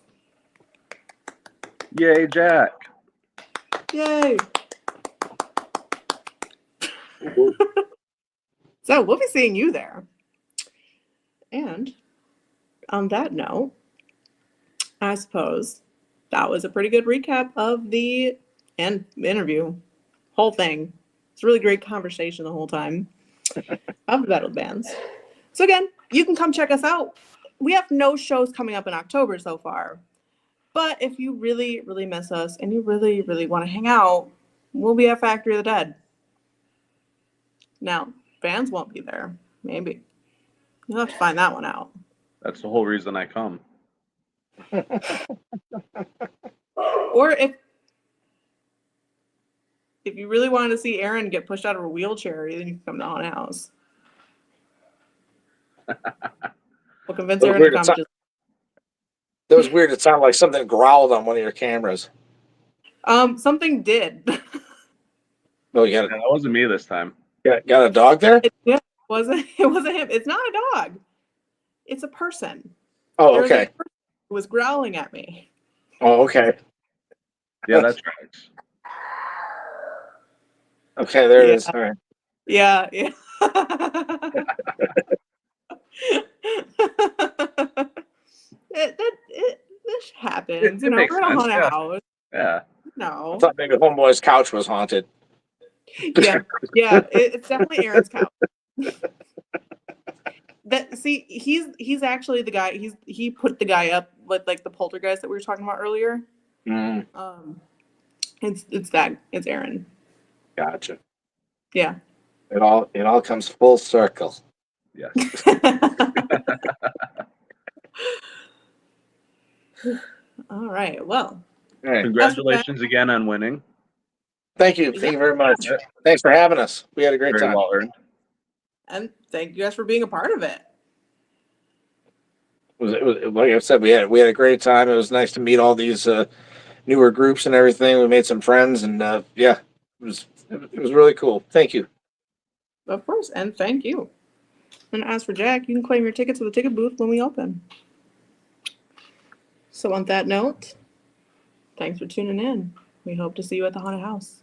Yay, Jack. Yay. So we'll be seeing you there. And on that note, I suppose that was a pretty good recap of the interview, whole thing. It's a really great conversation the whole time of the battle bands. So again, you can come check us out we have no shows coming up in October so far. But if you really, really miss us and you really, really want to hang out, we'll be at Factory of the Dead. Now, fans won't be there. Maybe. You'll have to find that one out. That's the whole reason I come. Or if you really wanted to see Aaron get pushed out of a wheelchair, then you can come to Haunted House. We'll convince That was Aaron to weird. come. That was weird. It sounded like something growled on one of your cameras. Something did. Oh, you Yeah, that wasn't me this time. got a dog there? It wasn't him. It's not a dog. It's a person. Oh, There was a okay. person who was growling at me. Oh, okay. Yeah, that's right. Okay, there it Yeah. is. All right. Yeah. This happens. It makes We're in a sense, haunted yeah. house. Yeah. No. I thought maybe Homeboy's couch was haunted. Yeah. It's definitely Aaron's couch. He's actually the guy. He put the guy up with like the poltergeist that we were talking about earlier. Mm, It's Aaron. gotcha. Yeah. It all comes full circle. Yes. All right. Well, All right. Congratulations again on winning. Thank you. Thank you very much. Thanks for having us. We had a great Very time. well earned. and thank you guys for being a part of it. It was like I said, we had a great time. It was nice to meet all these newer groups and everything. We made some friends, and yeah, it was really cool. Thank you. Of course, and thank you. And as for Jack, you can claim your tickets at the ticket booth when we open. So on that note, thanks for tuning in. We hope to see you at the haunted house.